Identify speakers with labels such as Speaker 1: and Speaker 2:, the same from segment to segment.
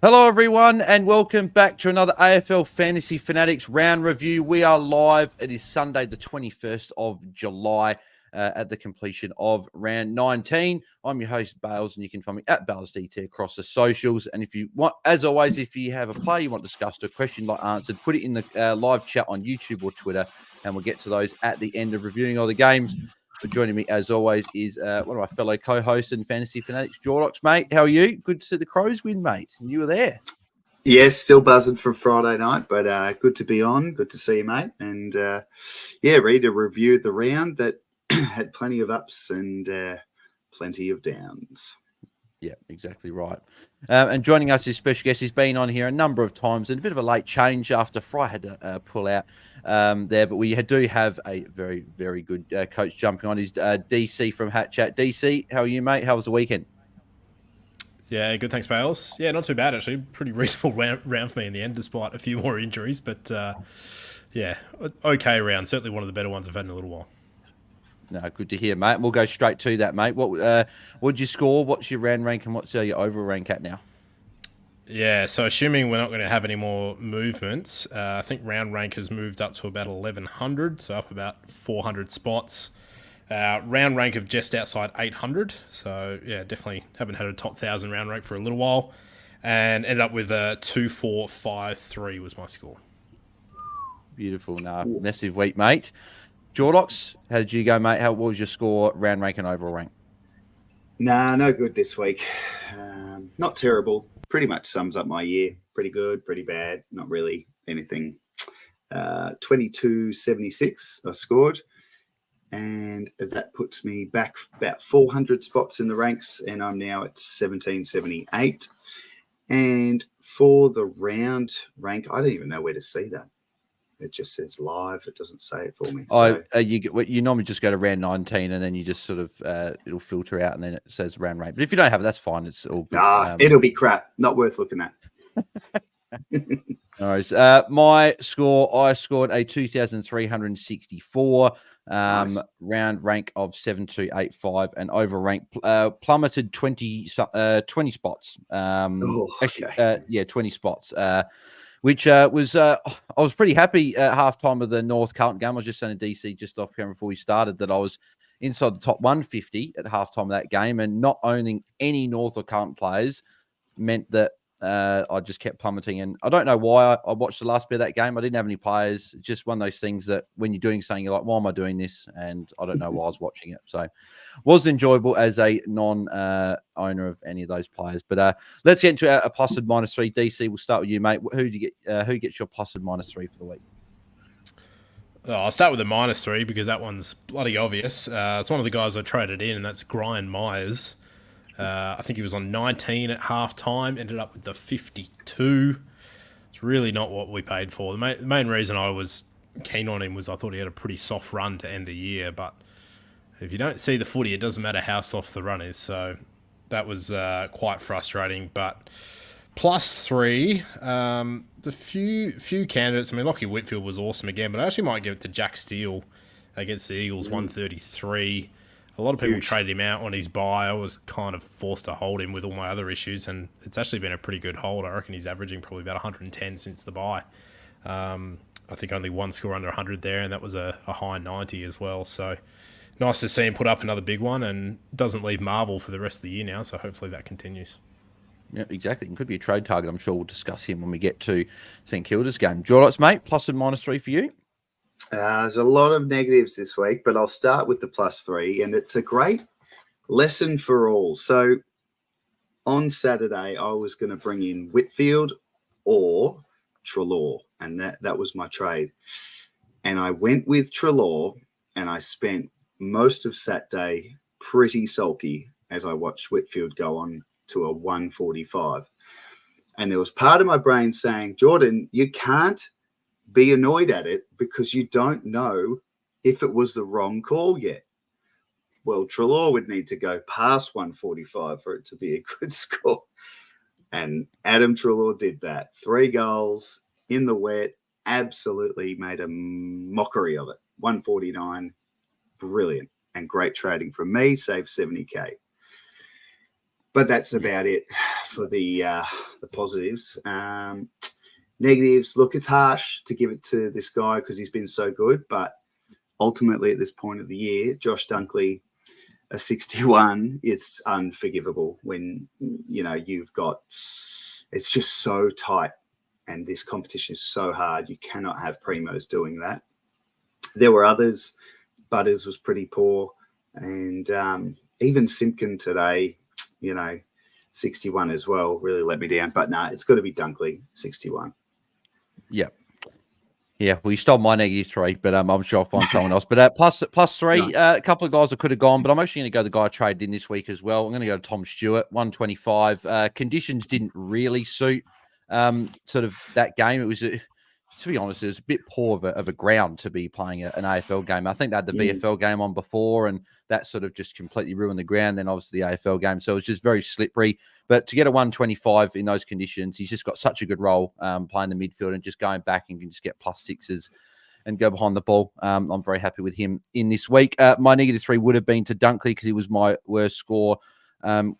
Speaker 1: Hello, everyone, and welcome back to another AFL Fantasy Fanatics round review. We are live. It is Sunday, the 21st of July, at the completion of round 19. I'm your host, Bails, and you can find me at BailsDT across the socials. And if you want, as always, if you have a play you want discussed, a question not answered, put it in the live chat on YouTube or Twitter, and we'll get to those at the end of reviewing all the games. But joining me, as always, is one of my fellow co-hosts and Fantasy Fanatics, Jordox, mate. How are you? Good to see the Crows win, mate. And you were there.
Speaker 2: Yes, still buzzing from Friday night, but good to be on. Good to see you, mate. And, ready to review the round that had plenty of ups and plenty of downs.
Speaker 1: Yeah, exactly right. And joining us is special guest. He's been on here a number of times and a bit of a late change after Fry had to pull out there. But we do have a very, very good coach jumping on. He's DC from Hat Chat. DC, how are you, mate? How was the weekend?
Speaker 3: Yeah, good. Thanks, Bails. Yeah, not too bad, actually. Pretty reasonable round for me in the end, despite a few more injuries. But, okay round. Certainly one of the better ones I've had in a little while.
Speaker 1: No, good to hear, mate. We'll go straight to that, mate. What'd you score? What's your round rank and what's your overall rank at now?
Speaker 3: Yeah, so assuming we're not going to have any more movements, I think round rank has moved up to about 1,100, so up about 400 spots. Round rank of just outside 800, so yeah, definitely haven't had a top 1,000 round rank for a little while, and ended up with a 2,453 was my score.
Speaker 1: Beautiful, massive week, mate. Jordox, how did you go, mate? What was your score, round rank, and overall rank?
Speaker 2: Nah, no good this week. Not terrible. Pretty much sums up my year. Pretty good, pretty bad. Not really anything. 2276 I scored. And that puts me back about 400 spots in the ranks, and I'm now at 1778. And for the round rank, I don't even know where to see that. It just says live. It doesn't say it for me.
Speaker 1: You normally just go to round 19, and then you just sort of it'll filter out, and then it says round rank. But if you don't have it, that's fine. It's all good.
Speaker 2: It'll be crap. Not worth looking at.
Speaker 1: All right. My score, I scored a 2,364.
Speaker 2: Nice.
Speaker 1: Round rank of 7,285, and over rank plummeted 20 spots. 20 spots. Which was I was pretty happy at halftime of the North Carlton game. I was just saying to DC just off camera before we started that I was inside the top 150 at halftime of that game, and not owning any North or Carlton players meant that I just kept plummeting. And I don't know why I watched the last bit of that game. I didn't have any players. It's just one of those things that when you're doing something, you're like, why am I doing this? And I don't know why I was watching it. So was enjoyable as a non-owner of any of those players. But let's get into a plus and minus 3. DC, we'll start with you, mate. Who gets your plus and minus 3 for the week?
Speaker 3: I'll start with the minus 3 because that one's bloody obvious. It's one of the guys I traded in, and that's Brian Myers. I think he was on 19 at halftime, ended up with the 52. It's really not what we paid for. The main reason I was keen on him was I thought he had a pretty soft run to end the year, but if you don't see the footy, it doesn't matter how soft the run is. So that was quite frustrating. But plus 3, the few candidates. I mean, Lachie Whitfield was awesome again, but I actually might give it to Jack Steele against the Eagles, 133. A lot of people traded him out on his bye. I was kind of forced to hold him with all my other issues, and it's actually been a pretty good hold. I reckon he's averaging probably about 110 since the bye. I think only one score under 100 there, and that was a high 90 as well. So nice to see him put up another big one, and doesn't leave Marvel for the rest of the year now, so hopefully that continues.
Speaker 1: Yeah, exactly. It could be a trade target. I'm sure we'll discuss him when we get to St Kilda's game. Jordox, mate, plus and minus 3 for you?
Speaker 2: There's a lot of negatives this week, but I'll start with the plus 3, and it's a great lesson for all. So on Saturday, I was going to bring in Whitfield or Treloar, and that was my trade. And I went with Treloar, and I spent most of Saturday pretty sulky as I watched Whitfield go on to a 145. And there was part of my brain saying, Jordan, you can't be annoyed at it because you don't know if it was the wrong call yet. Well, Treloar would need to go past 145 for it to be a good score. And Adam Treloar did that. 3 goals in the wet, absolutely made a mockery of it. 149, brilliant and great trading from me, saved 70K. But that's about it for the positives. Negatives, look, it's harsh to give it to this guy because he's been so good, but ultimately at this point of the year, Josh Dunkley, a 61, is unforgivable when, you've got, it's just so tight and this competition is so hard. You cannot have primos doing that. There were others. Butters was pretty poor. And even Simpkin today, 61 as well, really let me down. But no, it's got to be Dunkley, 61.
Speaker 1: Yeah. Yeah, well, you stole my -3, but I'm sure I'll find someone else. But plus 3, a couple of guys I could have gone, but I'm actually going to go the guy I traded in this week as well. I'm going to go to Tom Stewart, 125. Conditions didn't really suit sort of that game. It was, to be honest, it was a bit poor of a ground to be playing an AFL game. I think they had the VFL game on before, and that sort of just completely ruined the ground. Then obviously the AFL game, so it was just very slippery. But to get a 125 in those conditions, he's just got such a good role playing the midfield and just going back and can just get +6s and go behind the ball. I'm very happy with him in this week. My -3 would have been to Dunkley because he was my worst score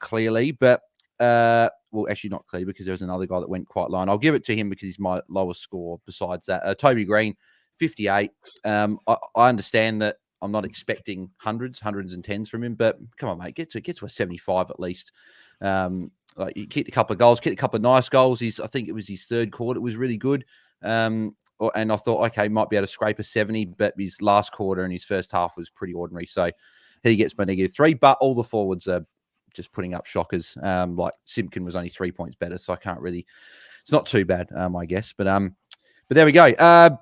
Speaker 1: clearly, but well, actually not clearly because there was another guy that went quite low. And I'll give it to him because he's my lowest score besides that. Toby Green, 58. I understand that I'm not expecting hundreds and tens from him, but come on, mate, get to a 75 at least. Like he kicked a couple of goals, kicked a couple of nice goals. I think it was his third quarter. It was really good. And I thought, okay, might be able to scrape a 70, but his last quarter and his first half was pretty ordinary. So he gets my -3, but all the forwards are just putting up shockers. Like Simpkin was only 3 points better, so I can't really, it's not too bad, I guess. But there we go.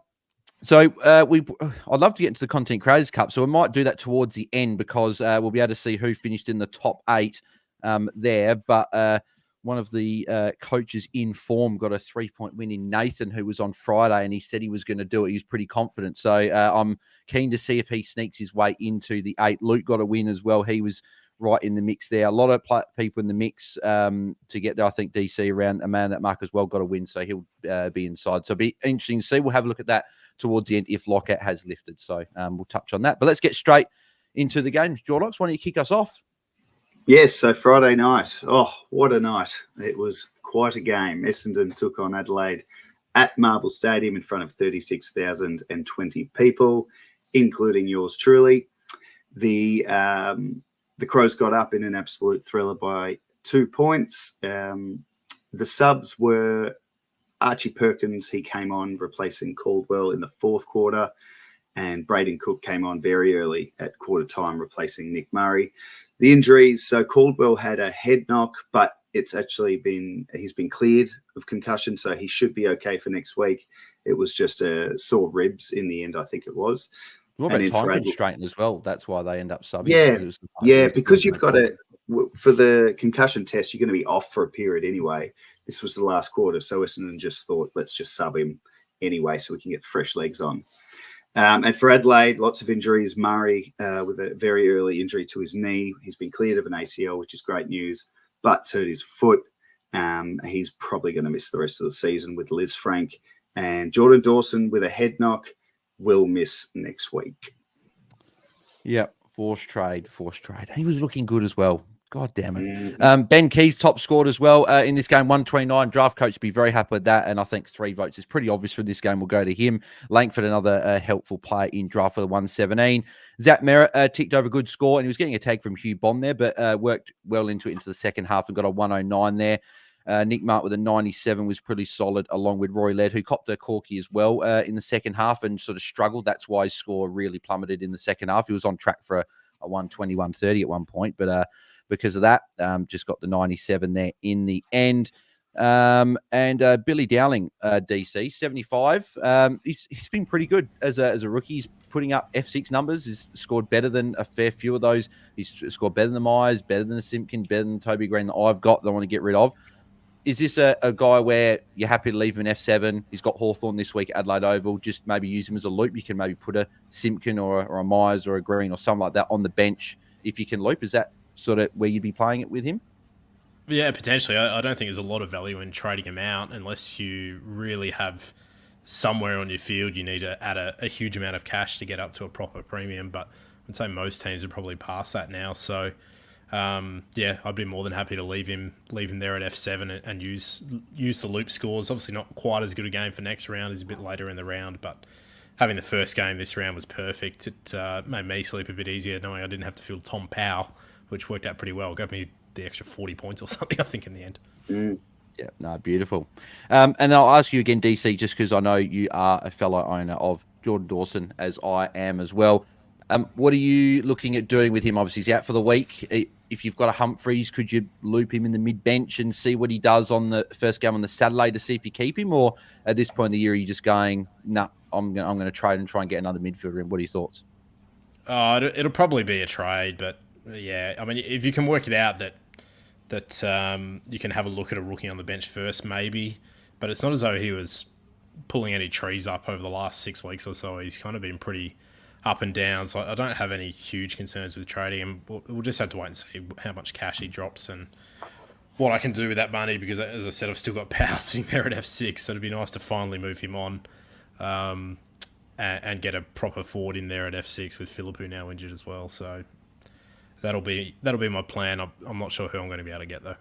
Speaker 1: So I'd love to get into the Content Creators Cup, so we might do that towards the end because we'll be able to see who finished in the top 8 there. But one of the coaches in form got a 3-point win in Nathan, who was on Friday, and he said he was going to do it. He was pretty confident. So I'm keen to see if he sneaks his way into the 8. Luke got a win as well. He was right in the mix there. A lot of people in the mix to get there. I think DC around a man that mark as well got a win, so he'll be inside. So it'll be interesting to see. We'll have a look at that towards the end if lockout has lifted. So we'll touch on that. But let's get straight into the games. Jordox, why don't you kick us off?
Speaker 2: Yes, so Friday night. Oh, what a night. It was quite a game. Essendon took on Adelaide at Marvel Stadium in front of 36,020 people, including yours truly. The Crows got up in an absolute thriller by 2 points. The subs were Archie Perkins. He came on replacing Caldwell in the fourth quarter, and Braden Cook came on very early at quarter time replacing Nick Murray. The injuries, so Caldwell had a head knock, but he's been cleared of concussion, so he should be okay for next week. It was just a sore ribs in the end, I think it was.
Speaker 1: What about time constraint as well? That's why they end up subbing.
Speaker 2: Because you've got for the concussion test, you're going to be off for a period anyway. This was the last quarter, so Essendon just thought, let's just sub him anyway so we can get fresh legs on. And for Adelaide, lots of injuries. Murray with a very early injury to his knee. He's been cleared of an ACL, which is great news. Butts hurt his foot. He's probably going to miss the rest of the season with Liz Frank. And Jordan Dawson with a head knock will miss next week.
Speaker 1: Yeah, forced trade. He was looking good as well. God damn it. Ben Keys top scored as well in this game, 129. Draft coach be very happy with that, and I think 3 votes is pretty obvious for this game. Will go to him. Langford, another helpful player in draft for the 117. Zach Merritt ticked over a good score, and he was getting a tag from Hugh Bomb there, but worked well into the second half and got a 109 there. Nick Mart with a 97 was pretty solid, along with Roy Laird, who copped a corky as well in the second half and sort of struggled. That's why his score really plummeted in the second half. He was on track for a 120, 130 at one point, but because of that, just got the 97 there in the end. And Billy Dowling, DC, 75. He's been pretty good as a rookie. He's putting up F6 numbers. He's scored better than a fair few of those. He's scored better than Myers, better than Simpkin, better than Toby Green that I've got that I want to get rid of. Is this a guy where you're happy to leave him in F7? He's got Hawthorn this week at Adelaide Oval. Just maybe use him as a loop. You can maybe put a Simpkin or a Myers or a Green or something like that on the bench if you can loop. Is that sort of where you'd be playing it with him?
Speaker 3: Yeah, potentially. I don't think there's a lot of value in trading him out unless you really have somewhere on your field you need to add a huge amount of cash to get up to a proper premium. But I'd say most teams are probably past that now. So Yeah, I'd be more than happy to leave him there at F7 and use the loop scores. Obviously not quite as good a game for next round. He's a bit later in the round, but having the first game this round was perfect. It made me sleep a bit easier knowing I didn't have to field Tom Powell, which worked out pretty well. Got me the extra 40 points or something, I think, in the end.
Speaker 1: Yeah, no, beautiful. And I'll ask you again, DC, just because I know you are a fellow owner of Jordan Dawson, as I am as well. What are you looking at doing with him? Obviously, he's out for the week. If you've got a Humphreys, could you loop him in the mid-bench and see what he does on the first game on the Saturday to see if you keep him? Or at this point in the year, are you just going, nah, I'm going to trade and try and get another midfielder in? What are your thoughts?
Speaker 3: It'll probably be a trade, but yeah, I mean, if you can work it out that you can have a look at a rookie on the bench first, maybe. But it's not as though he was pulling any trees up over the last 6 weeks or so. He's kind of been pretty up and down, so I don't have any huge concerns with trading him. We'll just have to wait and see how much cash he drops and what I can do with that money, because, as I said, I've still got Powell sitting there at F6, so it'd be nice to finally move him on and get a proper forward in there at F6 with Philippou now injured as well. So that'll be my plan. I'm not sure who I'm going to be able to get, though.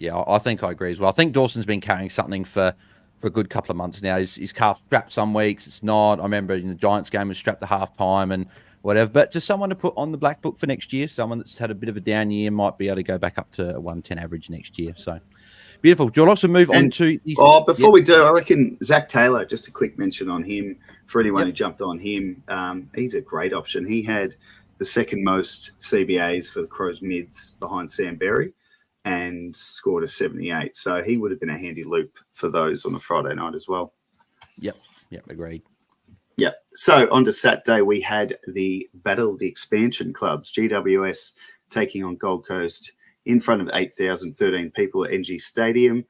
Speaker 1: Yeah, I think I agree as well. I think Dawson's been carrying something for a good couple of months now. His calf strapped some weeks. It's not. I remember in the Giants game, was strapped at half time and whatever. But just someone to put on the black book for next year, someone that's had a bit of a down year, might be able to go back up to a 110 average next year. So beautiful. Do you also move on to...
Speaker 2: Before we do, I reckon Zach Taylor, just a quick mention on him for anyone who jumped on him. He's a great option. He had the second most CBAs for the Crows mids behind Sam Berry and scored a 78. So he would have been a handy loop for those on a Friday night as well.
Speaker 1: Yep, agreed.
Speaker 2: Yep. So on to Saturday, we had the Battle of the Expansion Clubs, GWS taking on Gold Coast in front of 8,013 people at NG Stadium.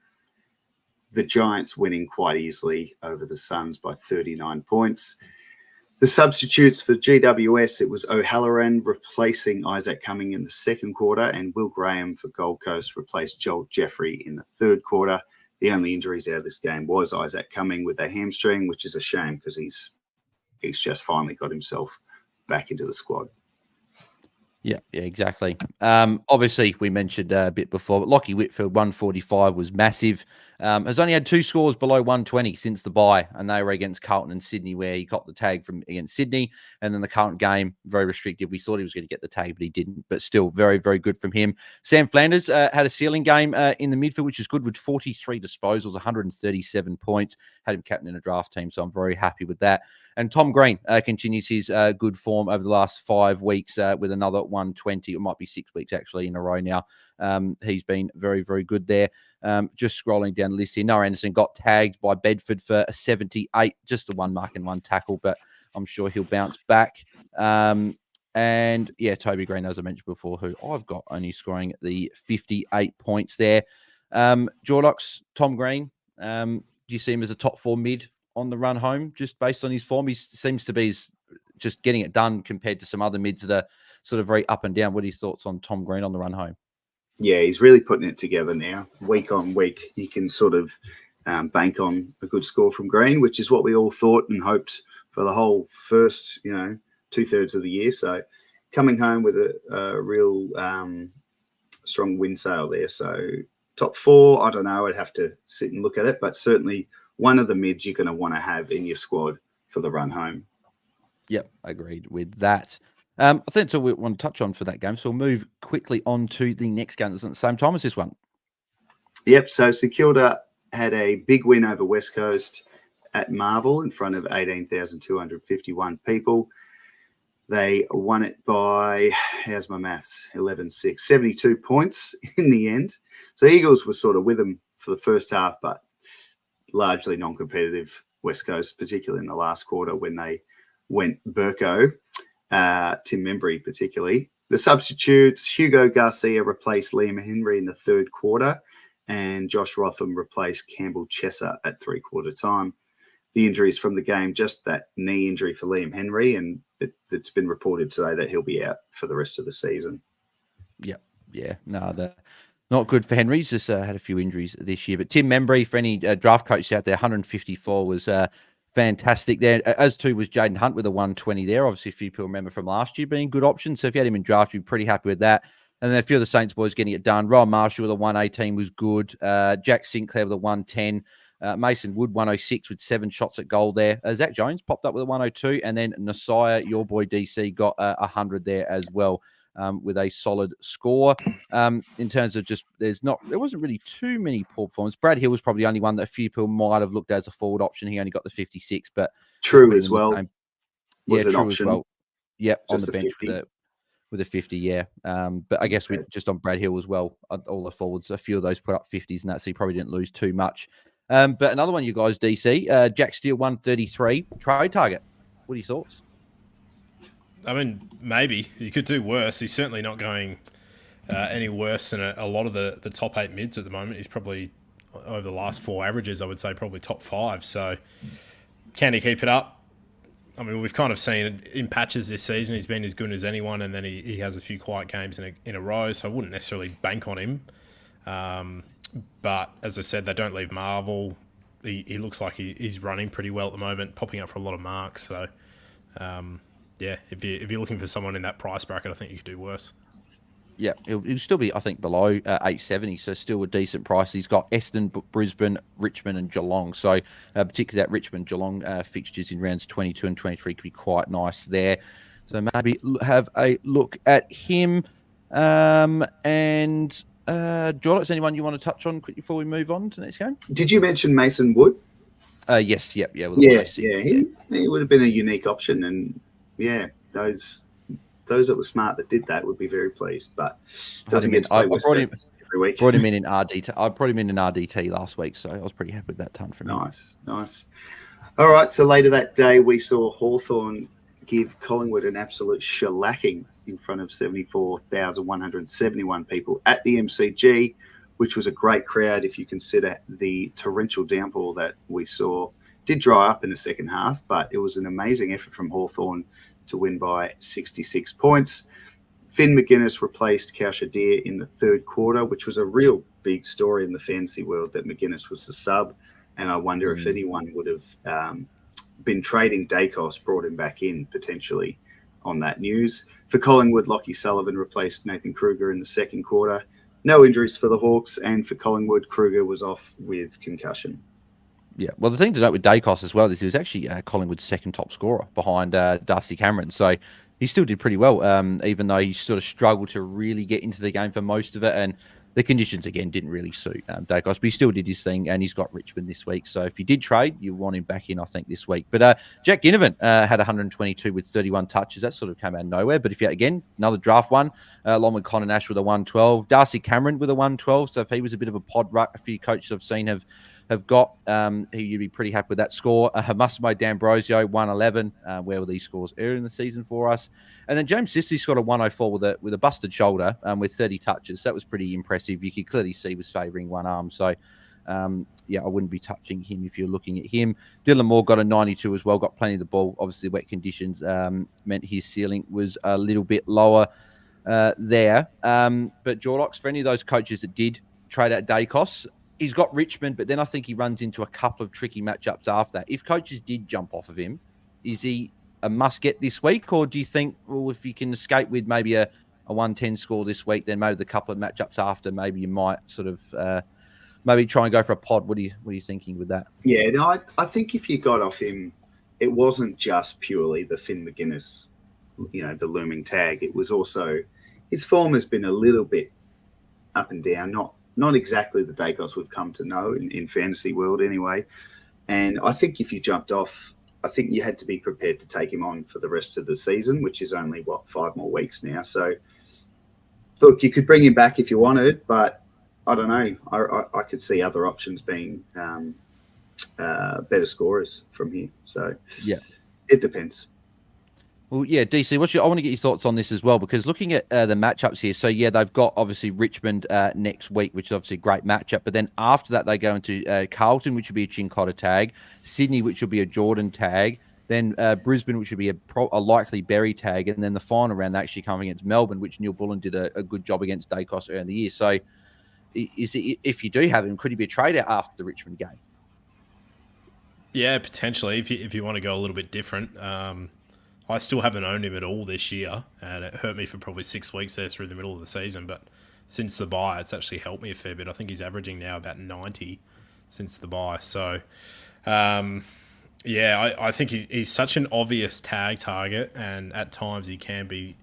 Speaker 2: The Giants winning quite easily over the Suns by 39 points. The substitutes for GWS, it was O'Halloran replacing Isaac Cumming in the second quarter, and Will Graham for Gold Coast replaced Joel Jeffrey in the third quarter. The only injuries out of this game was Isaac Cumming with a hamstring, which is a shame because he's just finally got himself back into the squad.
Speaker 1: Yeah, exactly. Obviously, we mentioned a bit before, but Lockie Whitfield, 145 was massive. Has only had 2 scores below 120 since the bye, and they were against Carlton and Sydney, where he got the tag from against Sydney, and then the Carlton game, very restrictive. We thought he was going to get the tag, but he didn't. But still, very, very good from him. Sam Flanders had a ceiling game in the midfield, which is good, with 43 disposals, 137 points. Had him captain in a draft team, so I'm very happy with that. And Tom Green continues his good form over the last 5 weeks with another 120. It might be 6 weeks actually in a row now. He's been very, very good there. Just scrolling down the list here, Noah Anderson got tagged by Bedford for a 78, just a 1 mark and 1 tackle, but I'm sure he'll bounce back. And yeah, Toby Green, as I mentioned before, who I've got only scoring the 58 points there. Jordox, Tom Green, do you see him as a top 4 mid on the run home, just based on his form? He seems to be just getting it done compared to some other mids that are sort of very up and down. What are your thoughts on Tom Green on the run home?
Speaker 2: Yeah, he's really putting it together now. Week on week, you can sort of bank on a good score from Green, which is what we all thought and hoped for the whole first, 2/3 of the year. So coming home with a real strong win sale there. So top 4, I don't know. I'd have to sit and look at it, but certainly one of the mids you're going to want to have in your squad for the run home.
Speaker 1: Yep, agreed with that. I think that's all we want to touch on for that game. So we'll move quickly on to the next game that's at the same time as this one.
Speaker 2: Yep, so Kilda had a big win over West Coast at Marvel in front of 18,251 people. They won it by, how's my maths, 11-6, 72 points in the end. So Eagles were sort of with them for the first half, but largely non-competitive West Coast, particularly in the last quarter when they went Burko. Tim Membry particularly. The substitutes, Hugo Garcia replaced Liam Henry in the third quarter, and Josh Rotham replaced Campbell Chesser at 3/4 time. The injuries from the game, just that knee injury for Liam Henry, and it's been reported today that he'll be out for the rest of the season.
Speaker 1: Yeah. No, not good for Henry. He's just had a few injuries this year. But Tim Membry, for any draft coach out there, 154 was fantastic there. As too was Jaden Hunt with a 120 there. Obviously, a few people remember from last year being good options. So if you had him in draft, you'd be pretty happy with that. And then a few of the Saints boys getting it done. Ryan Marshall with a 118 was good. Jack Sinclair with a 110. Mason Wood, 106 with 7 shots at goal there. Zach Jones popped up with a 102. And then Nasiah, your boy DC, got 100 there as well. With a solid score. In terms of just, there wasn't really too many poor performances. Brad Hill was probably the only one that a few people might have looked at as a forward option. He only got the 56, but
Speaker 2: True as well.
Speaker 1: Was an
Speaker 2: True
Speaker 1: option. As well. Yep,
Speaker 2: just
Speaker 1: on the bench with a 50, yeah. But I guess we just on Brad Hill as well, all the forwards, a few of those put up 50s and that, so he probably didn't lose too much. But another one, you guys, DC, Jack Steele, 133, trade target. What are your thoughts?
Speaker 3: I mean, maybe. You could do worse. He's certainly not going any worse than a lot of the top 8 mids at the moment. He's probably, over the last 4 averages, I would say probably top 5. So can he keep it up? I mean, we've kind of seen it in patches this season. He's been as good as anyone, and then he has a few quiet games in a row, so I wouldn't necessarily bank on him. But as I said, they don't leave Marvel. He looks like he's running pretty well at the moment, popping up for a lot of marks. So... yeah, if you're looking for someone in that price bracket, I think you could do worse.
Speaker 1: Yeah, he'll still be, I think, below 870, so still a decent price. He's got Essendon, Brisbane, Richmond, and Geelong. So particularly that Richmond-Geelong fixtures in rounds 22 and 23 could be quite nice there. So maybe have a look at him. And Jordox, anyone you want to touch on quickly before we move on to the next game?
Speaker 2: Did you mention Mason Wood?
Speaker 1: Yes, yeah.
Speaker 2: He would have been a unique option, and yeah, those that were smart that did that would be very pleased. But doesn't get to play West Coast every week.
Speaker 1: Brought him in RDT. I brought him in RDT last week, so I was pretty happy with that ton from him.
Speaker 2: Nice. All right, so later that day we saw Hawthorn give Collingwood an absolute shellacking in front of 74,171 people at the MCG, which was a great crowd if you consider the torrential downpour that we saw. Did dry up in the second half, but it was an amazing effort from Hawthorn to win by 66 points. Finn McGuinness replaced Kausha in the third quarter, which was a real big story in the fantasy world that McGuinness was the sub. And I wonder if anyone would have been trading Dacos, brought him back in potentially on that news. For Collingwood, Lockie Sullivan replaced Nathan Kruger in the second quarter. No injuries for the Hawks, and for Collingwood, Kruger was off with concussion.
Speaker 1: Yeah, well, the thing to note with Dacos as well is he was actually Collingwood's second top scorer behind Darcy Cameron. So he still did pretty well, even though he sort of struggled to really get into the game for most of it. And the conditions, again, didn't really suit Dacos, but he still did his thing, and he's got Richmond this week. So if you did trade, you want him back in, I think, this week. But Jack Ginnivan had 122 with 31 touches. That sort of came out of nowhere. But if you, again, another draft one, along with Connor Nash with a 112, Darcy Cameron with a 112. So if he was a bit of a pod ruck, a few coaches I've seen have got, you'd be pretty happy with that score. Massimo D'Ambrosio, 111. Where were these scores earlier in the season for us? And then James Sissy's got a 104 with a busted shoulder with 30 touches. That was pretty impressive. You could clearly see was favouring one arm. So, yeah, I wouldn't be touching him if you're looking at him. Dylan Moore got a 92 as well, got plenty of the ball. Obviously, wet conditions meant his ceiling was a little bit lower there. But Jordox, for any of those coaches that did trade out Dacos, he's got Richmond, but then I think he runs into a couple of tricky matchups after that. If coaches did jump off of him, is he a must-get this week? Or do you think, well, if you can escape with maybe a 110 score this week, then maybe the couple of matchups after, maybe you might sort of maybe try and go for a pod? What are you thinking with that?
Speaker 2: Yeah, no, I think if you got off him, it wasn't just purely the Finn McGuinness, the looming tag. It was also his form has been a little bit up and down, not exactly the Dacos we've come to know in fantasy world anyway. And I think if you jumped off, I think you had to be prepared to take him on for the rest of the season, which is only, 5 more weeks now. So, look, you could bring him back if you wanted, but I don't know. I could see other options being better scorers from here. So, yeah, it depends.
Speaker 1: Well, yeah, DC, I want to get your thoughts on this as well, because looking at the matchups here, so yeah, they've got obviously Richmond next week, which is obviously a great matchup, but then after that they go into Carlton, which will be a Chincotta tag, Sydney, which will be a Jordan tag, then Brisbane, which would be a likely Berry tag, and then the final round actually coming against Melbourne, which Neil Bullen did a good job against Dacos earlier in the year. So if you do have him, could he be a trade out after the Richmond game?
Speaker 3: Yeah, potentially, if you want to go a little bit different. I still haven't owned him at all this year, and it hurt me for probably 6 weeks there through the middle of the season. But since the bye, it's actually helped me a fair bit. I think he's averaging now about 90 since the bye. So, yeah, I think he's such an obvious tag target, and at times he can be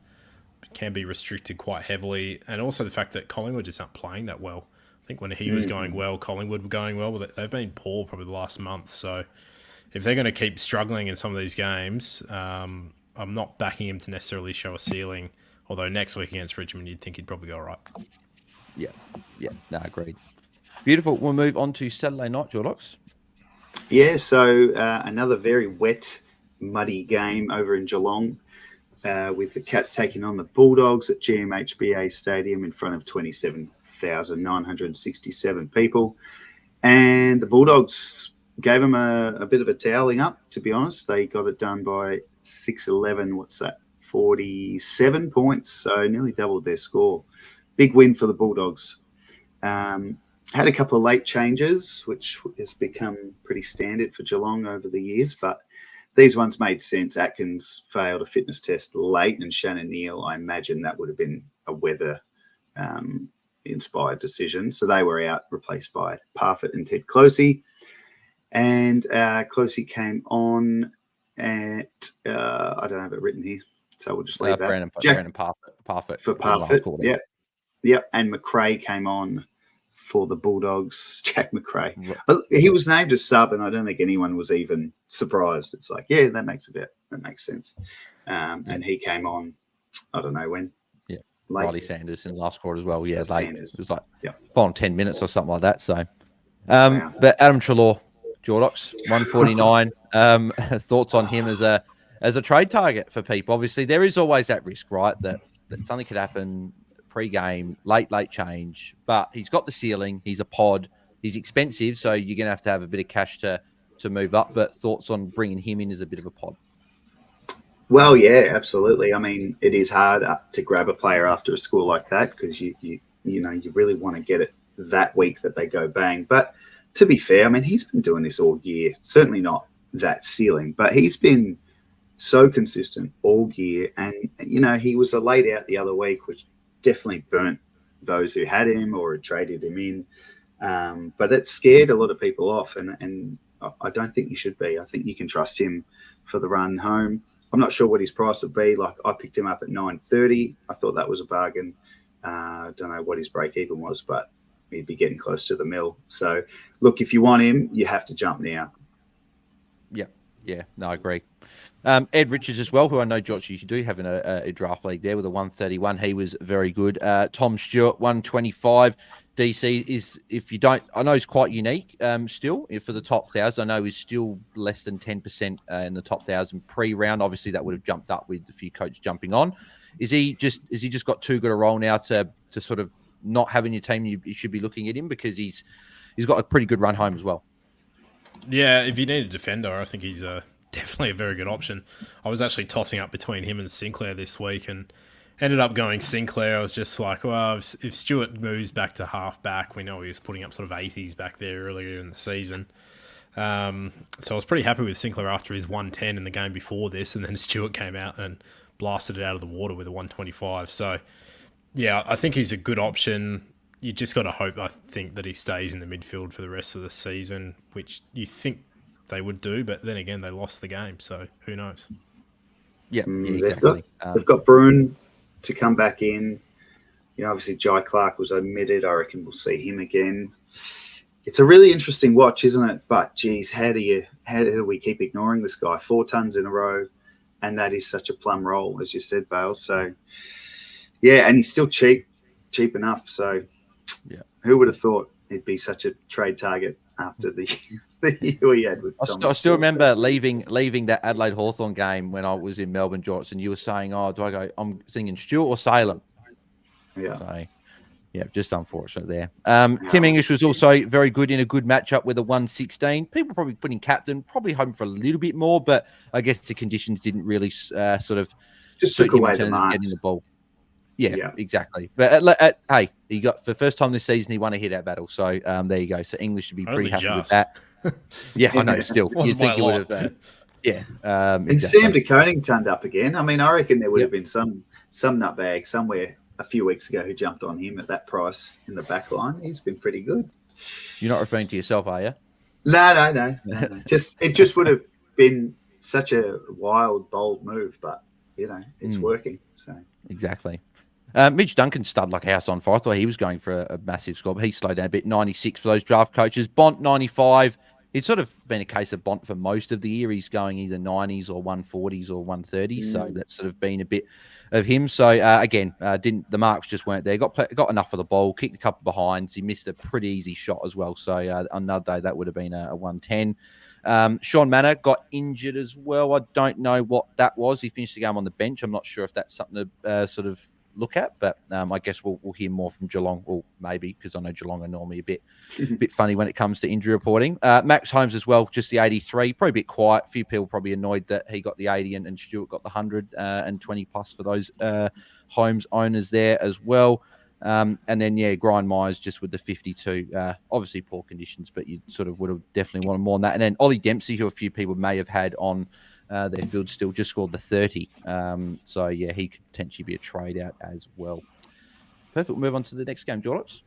Speaker 3: restricted quite heavily. And also the fact that Collingwood just aren't playing that well. I think when he was going well, Collingwood were going well, but they've been poor probably the last month. So if they're going to keep struggling in some of these games, I'm not backing him to necessarily show a ceiling. Although next week against Richmond, you'd think he'd probably go all right.
Speaker 1: Yeah, no, agreed. Beautiful. We'll move on to Saturday night, Jordox.
Speaker 2: Yeah, so another very wet, muddy game over in Geelong with the Cats taking on the Bulldogs at GMHBA Stadium in front of 27,967 people. And the Bulldogs gave them a bit of a toweling up, to be honest. They got it done by 6-11, 47 points, so nearly doubled their score. Big win for the Bulldogs. Had a couple of late changes, which has become pretty standard for Geelong over the years, but these ones made sense. Atkins failed a fitness test late, and Shannon Neal, I imagine that would have been a weather-inspired decision. So they were out, replaced by Parfitt and Ted Closey. And Closey came on at, I don't have it written here, so we'll just leave that.
Speaker 1: Brandon Parfitt.
Speaker 2: For Parfitt, yeah. Yep, and McRae came on for the Bulldogs, Jack McRae. Right. He was named as sub, and I don't think anyone was even surprised. It's like, yeah, that makes sense. And he came on, I don't know when.
Speaker 1: Yeah, late. Riley Sanders in the last quarter as well. Yeah, late.
Speaker 2: Sanders.
Speaker 1: It was like final 10 minutes or something like that. So, but Adam Treloar, Jordox, 149. Thoughts on him as a trade target for people? Obviously, there is always that risk, right? That something could happen pre-game, late change, but he's got the ceiling. He's a pod. He's expensive, so you're going to have a bit of cash to move up. But thoughts on bringing him in as a bit of a pod?
Speaker 2: Well, yeah, absolutely. I mean, it is hard to grab a player after a score like that because you really want to get it that week that they go bang. But to be fair, I mean, he's been doing this all year. Certainly not that ceiling, but he's been so consistent all year. And, he was a laid out the other week, which definitely burnt those who had him or had traded him in. But it scared a lot of people off. And I don't think you should be. I think you can trust him for the run home. I'm not sure what his price would be. Like, I picked him up at $9.30. I thought that was a bargain. Don't know what his break even was, but he'd be getting close to the mill. So, look, if you want him, you have to jump now.
Speaker 1: Yeah, no, I agree. Ed Richards as well, who I know, Josh, you do have in a draft league there with a 131. He was very good. Tom Stewart, 125. DC is, if you don't, I know he's quite unique still for the top 1,000. I know he's still less than 10% in the top 1,000 pre-round. Obviously, that would have jumped up with a few coaches jumping on. Is he just got too good a role now to sort of not having your team? You should be looking at him because he's got a pretty good run home as well.
Speaker 3: Yeah, if you need a defender, I think he's definitely a very good option. I was actually tossing up between him and Sinclair this week and ended up going Sinclair. I was just like, well, if Stewart moves back to half back, we know he was putting up sort of 80s back there earlier in the season. So I was pretty happy with Sinclair after his 110 in the game before this, and then Stewart came out and blasted it out of the water with a 125. So, yeah, I think he's a good option. You just got to hope, I think, that he stays in the midfield for the rest of the season, which you think they would do, but then again, they lost the game, so who knows?
Speaker 1: Yeah, exactly.
Speaker 2: They've got Bruin to come back in. Obviously, Jai Clark was omitted. I reckon we'll see him again. It's a really interesting watch, isn't it? But, geez, how do we keep ignoring this guy? 4 tons in a row, and that is such a plum roll, as you said, Bails. So, yeah, and he's still cheap enough, so...
Speaker 1: Yeah,
Speaker 2: who would have thought he'd be such a trade target after the year he had with Thomas?
Speaker 1: I still remember leaving that Adelaide Hawthorn game when I was in Melbourne, Jordox, and you were saying, "Oh, do I go? I'm thinking Stewart or Salem."
Speaker 2: Yeah.
Speaker 1: So, yeah, just unfortunate there. Tim English was also very good in a good matchup with a 116. People probably putting captain, probably hoping for a little bit more, but I guess the conditions didn't really sort of
Speaker 2: just took away the marks.
Speaker 1: Getting the ball. Yeah, exactly. But hey, he got for the first time this season, he won a hit-out battle. So there you go. So English should be pretty happy with that. Yeah, I know. Still, you'd think he would have. Yeah,
Speaker 2: and
Speaker 1: exactly.
Speaker 2: Sam DeConing turned up again. I mean, I reckon there would have been some nutbag somewhere a few weeks ago who jumped on him at that price in the back line. He's been pretty good.
Speaker 1: You're not referring to yourself, are you?
Speaker 2: No. It just would have been such a wild, bold move, but it's working. So
Speaker 1: exactly. Mitch Duncan stud like a house on fire. I thought he was going for a massive score, but he slowed down a bit. 96 for those draft coaches. Bont 95. It's sort of been a case of Bont for most of the year. He's going either 90s or 140s or 130s. So that's sort of been a bit of him. So again, the marks just weren't there. Got enough of the ball, kicked a couple behinds. He missed a pretty easy shot as well. So on another day, that would have been a 110. Sean Manor got injured as well. I don't know what that was. He finished the game on the bench. I'm not sure if that's something to sort of look at, but I guess we'll hear more from Geelong, or maybe because I know Geelong are normally a bit funny when it comes to injury reporting. Max Holmes as well, just the 83, probably a bit quiet. A few people probably annoyed that he got the 80 and Stewart got the 100 and 20 plus for those Holmes owners there as well. And then, Brian Myers just with the 52. Obviously poor conditions, but you sort of would have definitely wanted more than that. And then Ollie Dempsey, who a few people may have had on their field still, just scored the 30. He could potentially be a trade out as well. Perfect. We'll move on to the next game, Jordox.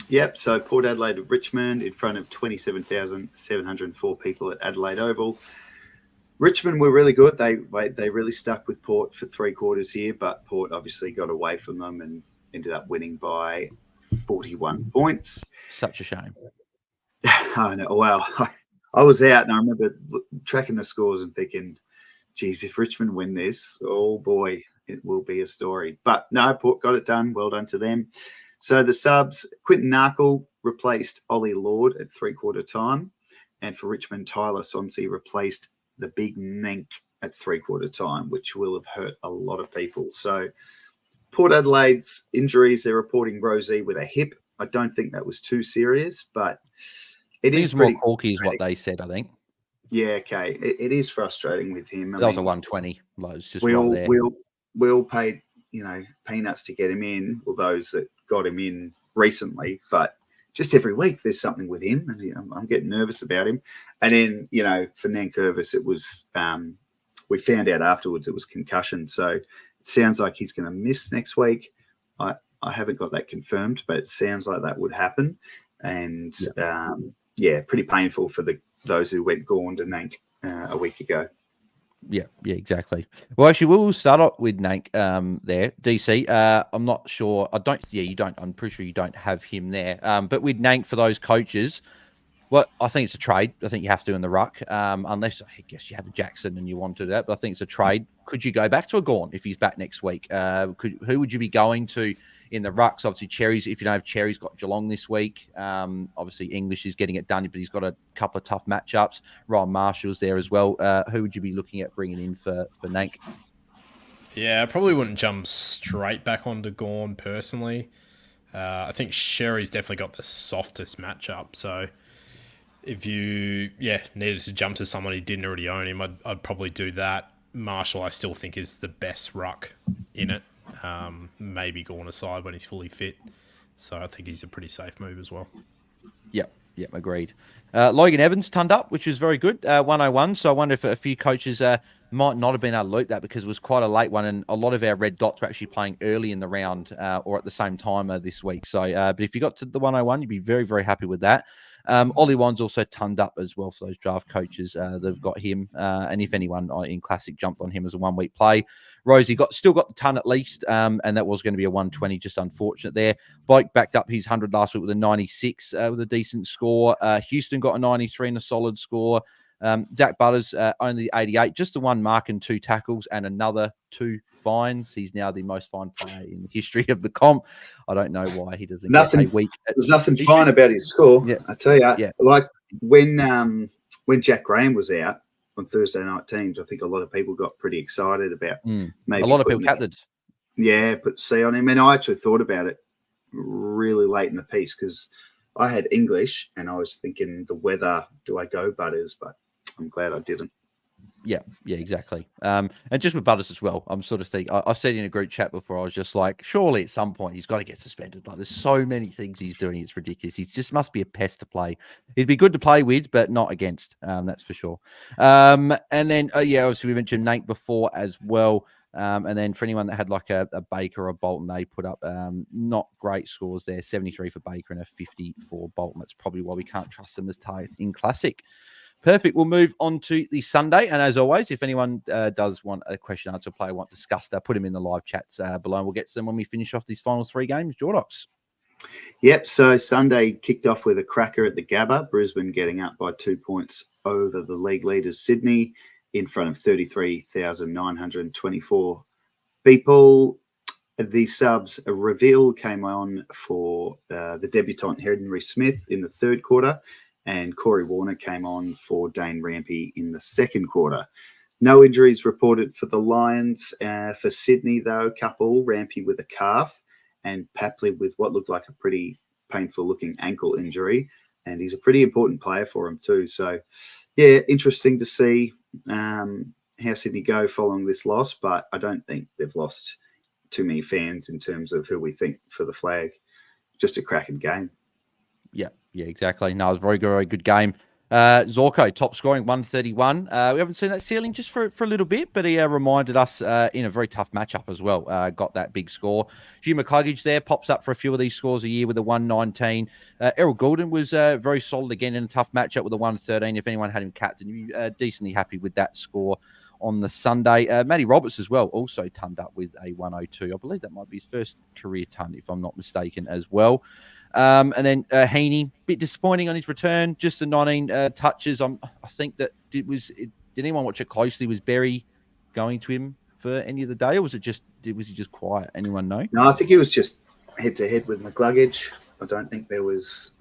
Speaker 2: Yep. So Port Adelaide of Richmond in front of 27,704 people at Adelaide Oval. Richmond were really good. They really stuck with Port for 3 quarters here, but Port obviously got away from them and ended up winning by 41 points.
Speaker 1: Such a shame.
Speaker 2: I know. Wow. I was out and I remember tracking the scores and thinking, geez, if Richmond win this, oh boy, it will be a story. But no, Port got it done. Well done to them. So the subs, Quinton Narkle replaced Ollie Lord at 3/4 time. And for Richmond, Tyler Sonsi replaced the big Nank at 3/4 time, which will have hurt a lot of people. So Port Adelaide's injuries, they're reporting Rosie with a hip. I don't think that was too serious, but it is
Speaker 1: more corky is what they said, I think.
Speaker 2: Yeah, okay. It is frustrating with him.
Speaker 1: That was a 120. Just
Speaker 2: we all paid, peanuts to get him in, or those that got him in recently, but just every week there's something with him, and I'm getting nervous about him. And then, for Nankervis, it was we found out afterwards it was concussion. So it sounds like he's going to miss next week. I haven't got that confirmed, but it sounds like that would happen. And pretty painful for those who went Gaunt and Nank a week ago.
Speaker 1: Yeah, exactly. Well, actually, we'll start off with Nank there. DC, I'm not sure. You don't. I'm pretty sure you don't have him there. But with Nank, for those coaches, I think it's a trade. I think you have to in the ruck, unless I guess you had a Jackson and you wanted that. But I think it's a trade. Could you go back to a Gaunt if he's back next week? Who would you be going to in the rucks? Obviously, Cherries. If you don't have Cherries, got Geelong this week. Obviously, English is getting it done, but he's got a couple of tough matchups. Ryan Marshall's there as well. Who would you be looking at bringing in for Nank?
Speaker 3: Yeah, I probably wouldn't jump straight back onto Gaunt personally. I think Sherry's definitely got the softest matchup. So if you needed to jump to someone who didn't already own him, I'd probably do that. Marshall, I still think, is the best ruck in it. Maybe Gaunt aside when he's fully fit. So I think he's a pretty safe move as well. Yep,
Speaker 1: agreed. Logan Evans turned up, which was very good, 101. So I wonder if a few coaches might not have been able to loop that because it was quite a late one, and a lot of our red dots were actually playing early in the round or at the same time this week. So, but if you got to the 101, you'd be very, very happy with that. Ollie Wan's also turned up as well for those draft coaches. They've got him, and if anyone in Classic jumped on him as a 1 week play. Rosie still got the ton at least, and that was going to be a 120, just unfortunate there. Blake backed up his 100 last week with a 96 with a decent score. Houston got a 93 and a solid score. Zach Butters only 88, just the 1 mark and 2 tackles and another 2 fines. He's now the most fined player in the history of the comp. I don't know why he doesn't get a week.
Speaker 2: There's nothing fine about his score. Yeah. I tell you, like when Jack Graham was out on Thursday night teams, I think a lot of people got pretty excited about maybe
Speaker 1: a lot of people captained.
Speaker 2: Put C on him. And I actually thought about it really late in the piece because I had English and I was thinking the weather, do I go Butters? But I'm glad I didn't.
Speaker 1: Yeah, exactly. And just with Butters as well, I'm sort of thinking, I said in a group chat before, I was just like, surely at some point he's got to get suspended. Like, there's so many things he's doing, it's ridiculous. He just must be a pest to play. He'd be good to play with, but not against. That's for sure. And then, obviously we mentioned Nate before as well. And then for anyone that had like a Baker or a Bolton, they put up not great scores there, 73 for Baker and a 50 for Bolton. That's probably why we can't trust them as targets in Classic. Perfect. We'll move on to the Sunday. And as always, if anyone does want a question answer player, want discussed, put them in the live chats below. And we'll get to them when we finish off these final 3 games. Jordox.
Speaker 2: Yep. So Sunday kicked off with a cracker at the Gabba. Brisbane getting up by 2 points over the league leaders, Sydney, in front of 33,924 people. The subs reveal came on for the debutant Henry Smith in the third quarter, and Corey Warner came on for Dane Rampy in the second quarter. No injuries reported for the Lions. For Sydney, though, a couple, Rampy with a calf and Papley with what looked like a pretty painful-looking ankle injury. And he's a pretty important player for him too. So, yeah, interesting to see how Sydney go following this loss, but I don't think they've lost too many fans in terms of who we think for the flag. Just a cracking game.
Speaker 1: Yeah, exactly. No, it was a very good game. Zorko, top scoring, 131. We haven't seen that ceiling just for a little bit, but he reminded us in a very tough matchup as well. Got that big score. Hugh McCluggage there pops up for a few of these scores a year with a 119. Errol Goulden was very solid again in a tough matchup with a 113. If anyone had him captain, you'd be decently happy with that score on the Sunday. Matty Roberts as well, also tunned up with a 102. I believe that might be his first career ton, if I'm not mistaken, as well. And then Heaney, bit disappointing on his return, just the 19 touches. I think that did anyone watch it closely? Was Berry going to him for any of the day, or was he just quiet? Anyone know?
Speaker 2: No, I think he was just head to head with McCluggage. I don't think there was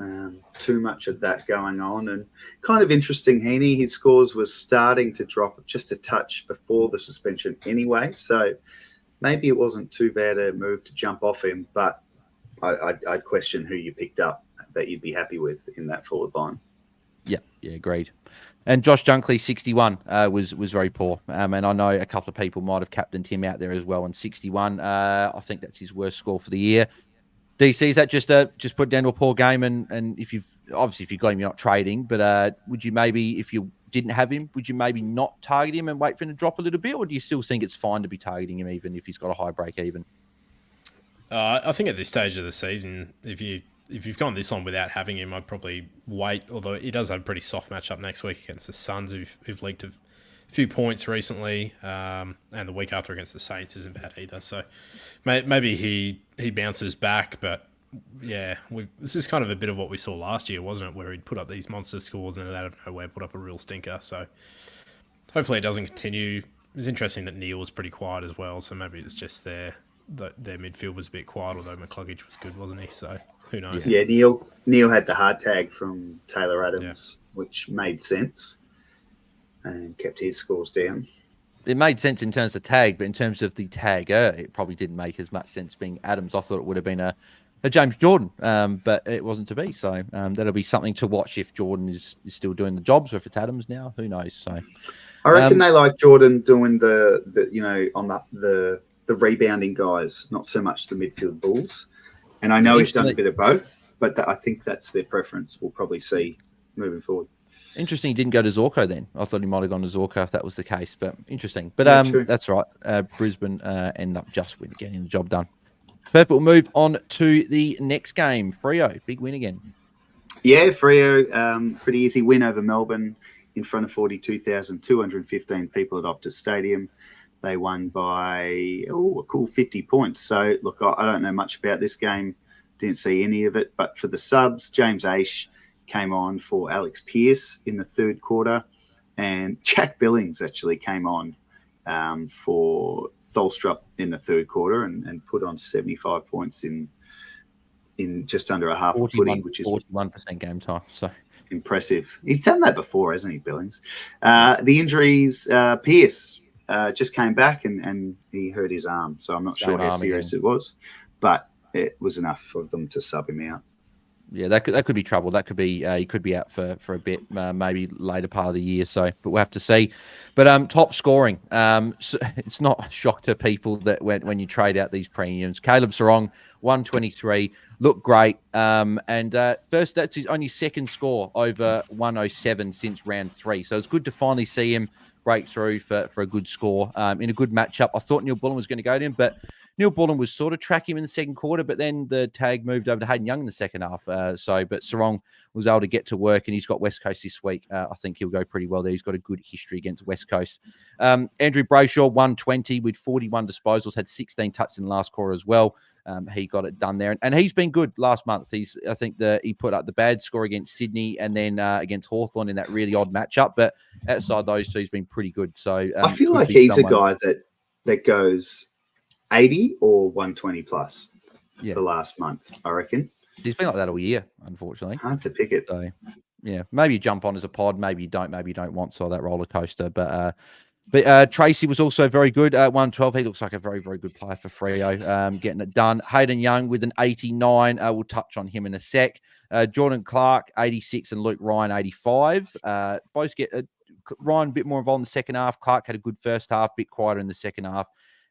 Speaker 2: too much of that going on. And kind of interesting, Heaney, his scores was starting to drop just a touch before the suspension anyway. So maybe it wasn't too bad a move to jump off him, but I'd question who you picked up that you'd be happy with in that forward line.
Speaker 1: Yeah, agreed. And Josh Dunkley, 61, was very poor. And I know a couple of people might have captained him out there as well on 61. I think that's his worst score for the year. DC, is that just put down to a poor game? And if you've got him, you're not trading, but would you maybe, if you didn't have him, would you maybe not target him and wait for him to drop a little bit? Or do you still think it's fine to be targeting him even if he's got a high break even?
Speaker 3: I think at this stage of the season, if you've gone this on without having him, I'd probably wait. Although he does have a pretty soft matchup next week against the Suns, who've leaked a few points recently, and the week after against the Saints isn't bad either. So maybe he bounces back, but yeah, this is kind of a bit of what we saw last year, wasn't it? Where he'd put up these monster scores and out of nowhere put up a real stinker. So hopefully it doesn't continue. It was interesting that Neil was pretty quiet as well, so maybe it's just their midfield was a bit quiet, although McCluggage was good, wasn't he? So who knows?
Speaker 2: Yeah, Neil had the hard tag from Taylor Adams, which made sense and kept his scores down.
Speaker 1: It made sense in terms of tag, but in terms of the tagger, it probably didn't make as much sense being Adams. I thought it would have been a James Jordan, but it wasn't to be. So that'll be something to watch if Jordan is still doing the jobs, or if it's Adams now. Who knows? So
Speaker 2: I reckon they like Jordan doing the on the rebounding guys, not so much the midfield bulls. And I know he's done a bit of both, but I think that's their preference. We'll probably see moving forward.
Speaker 1: Interesting he didn't go to Zorko then. I thought he might have gone to Zorko if that was the case, but interesting. But that's right. Brisbane end up just getting the job done. Perfect. We'll move on to the next game. Freo, big win again.
Speaker 2: Yeah, Freo, pretty easy win over Melbourne in front of 42,215 people at Optus Stadium. They won by a cool 50 points. So, look, I don't know much about this game. Didn't see any of it. But for the subs, James Aish came on for Alex Pearce in the third quarter. And Jack Billings actually came on for Tholstrup in the third quarter and put on 75 points in just under a half a footy, which is
Speaker 1: 41% game time. So
Speaker 2: impressive. He's done that before, hasn't he, Billings? The injuries, Pearce just came back and he hurt his arm. So I'm not sure how serious it was, but it was enough for them to sub him out.
Speaker 1: Yeah, that could be trouble. That could be he could be out for a bit, maybe later part of the year. So, but we'll have to see. But top scoring, so it's not a shock to people that when you trade out these premiums. Caleb Sarong, 123, looked great. First, that's his only second score over 107 since round 3. So it's good to finally see him break through for a good score in a good matchup. I thought Neil Bullen was going to go to him, but Neil Bullen was sort of tracking him in the second quarter, but then the tag moved over to Hayden Young in the second half. But Sarong was able to get to work, and he's got West Coast this week. I think he'll go pretty well there. He's got a good history against West Coast. Andrew Brayshaw, 120 with 41 disposals, had 16 touches in the last quarter as well. He got it done there, and he's been good last month. He put up the bad score against Sydney and then against Hawthorn in that really odd matchup. But outside those two, he's been pretty good. So
Speaker 2: I feel like he's a guy that goes 80 or 120 plus the last month, I reckon.
Speaker 1: He's been like that all year, unfortunately.
Speaker 2: Hard to pick it.
Speaker 1: So, yeah, maybe you jump on as a pod, maybe you don't want that roller coaster. But Tracy was also very good at 112. He looks like a very, very good player for Freo, getting it done. Hayden Young with an 89. We'll touch on him in a sec. Jordan Clark, 86, and Luke Ryan, 85. Both get Ryan a bit more involved in the second half. Clark had a good first half, a bit quieter in the second half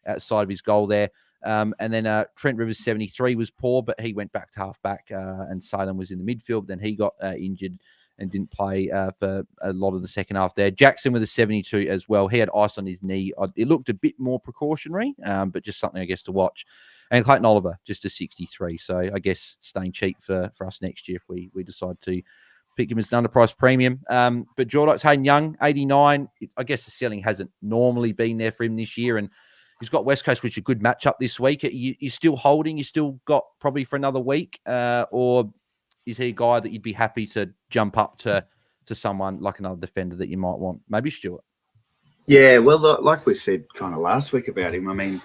Speaker 1: outside of his goal there. And then Trent Rivers, 73, was poor, but he went back to half-back, and Salem was in the midfield. Then he got injured and didn't play for a lot of the second half there. Jackson with a 72 as well. He had ice on his knee. It looked a bit more precautionary, but just something, I guess, to watch. And Clayton Oliver, just a 63. So I guess staying cheap for us next year if we decide to pick him as an underpriced premium. But Jordox, Hayden Young, 89. I guess the ceiling hasn't normally been there for him this year, and he's got West Coast, which is a good matchup this week. You're still holding? You still got probably for another week? Or is he a guy that you'd be happy to jump up to someone like another defender that you might want? Maybe Stewart.
Speaker 2: Yeah, well, like we said kind of last week about him, I mean,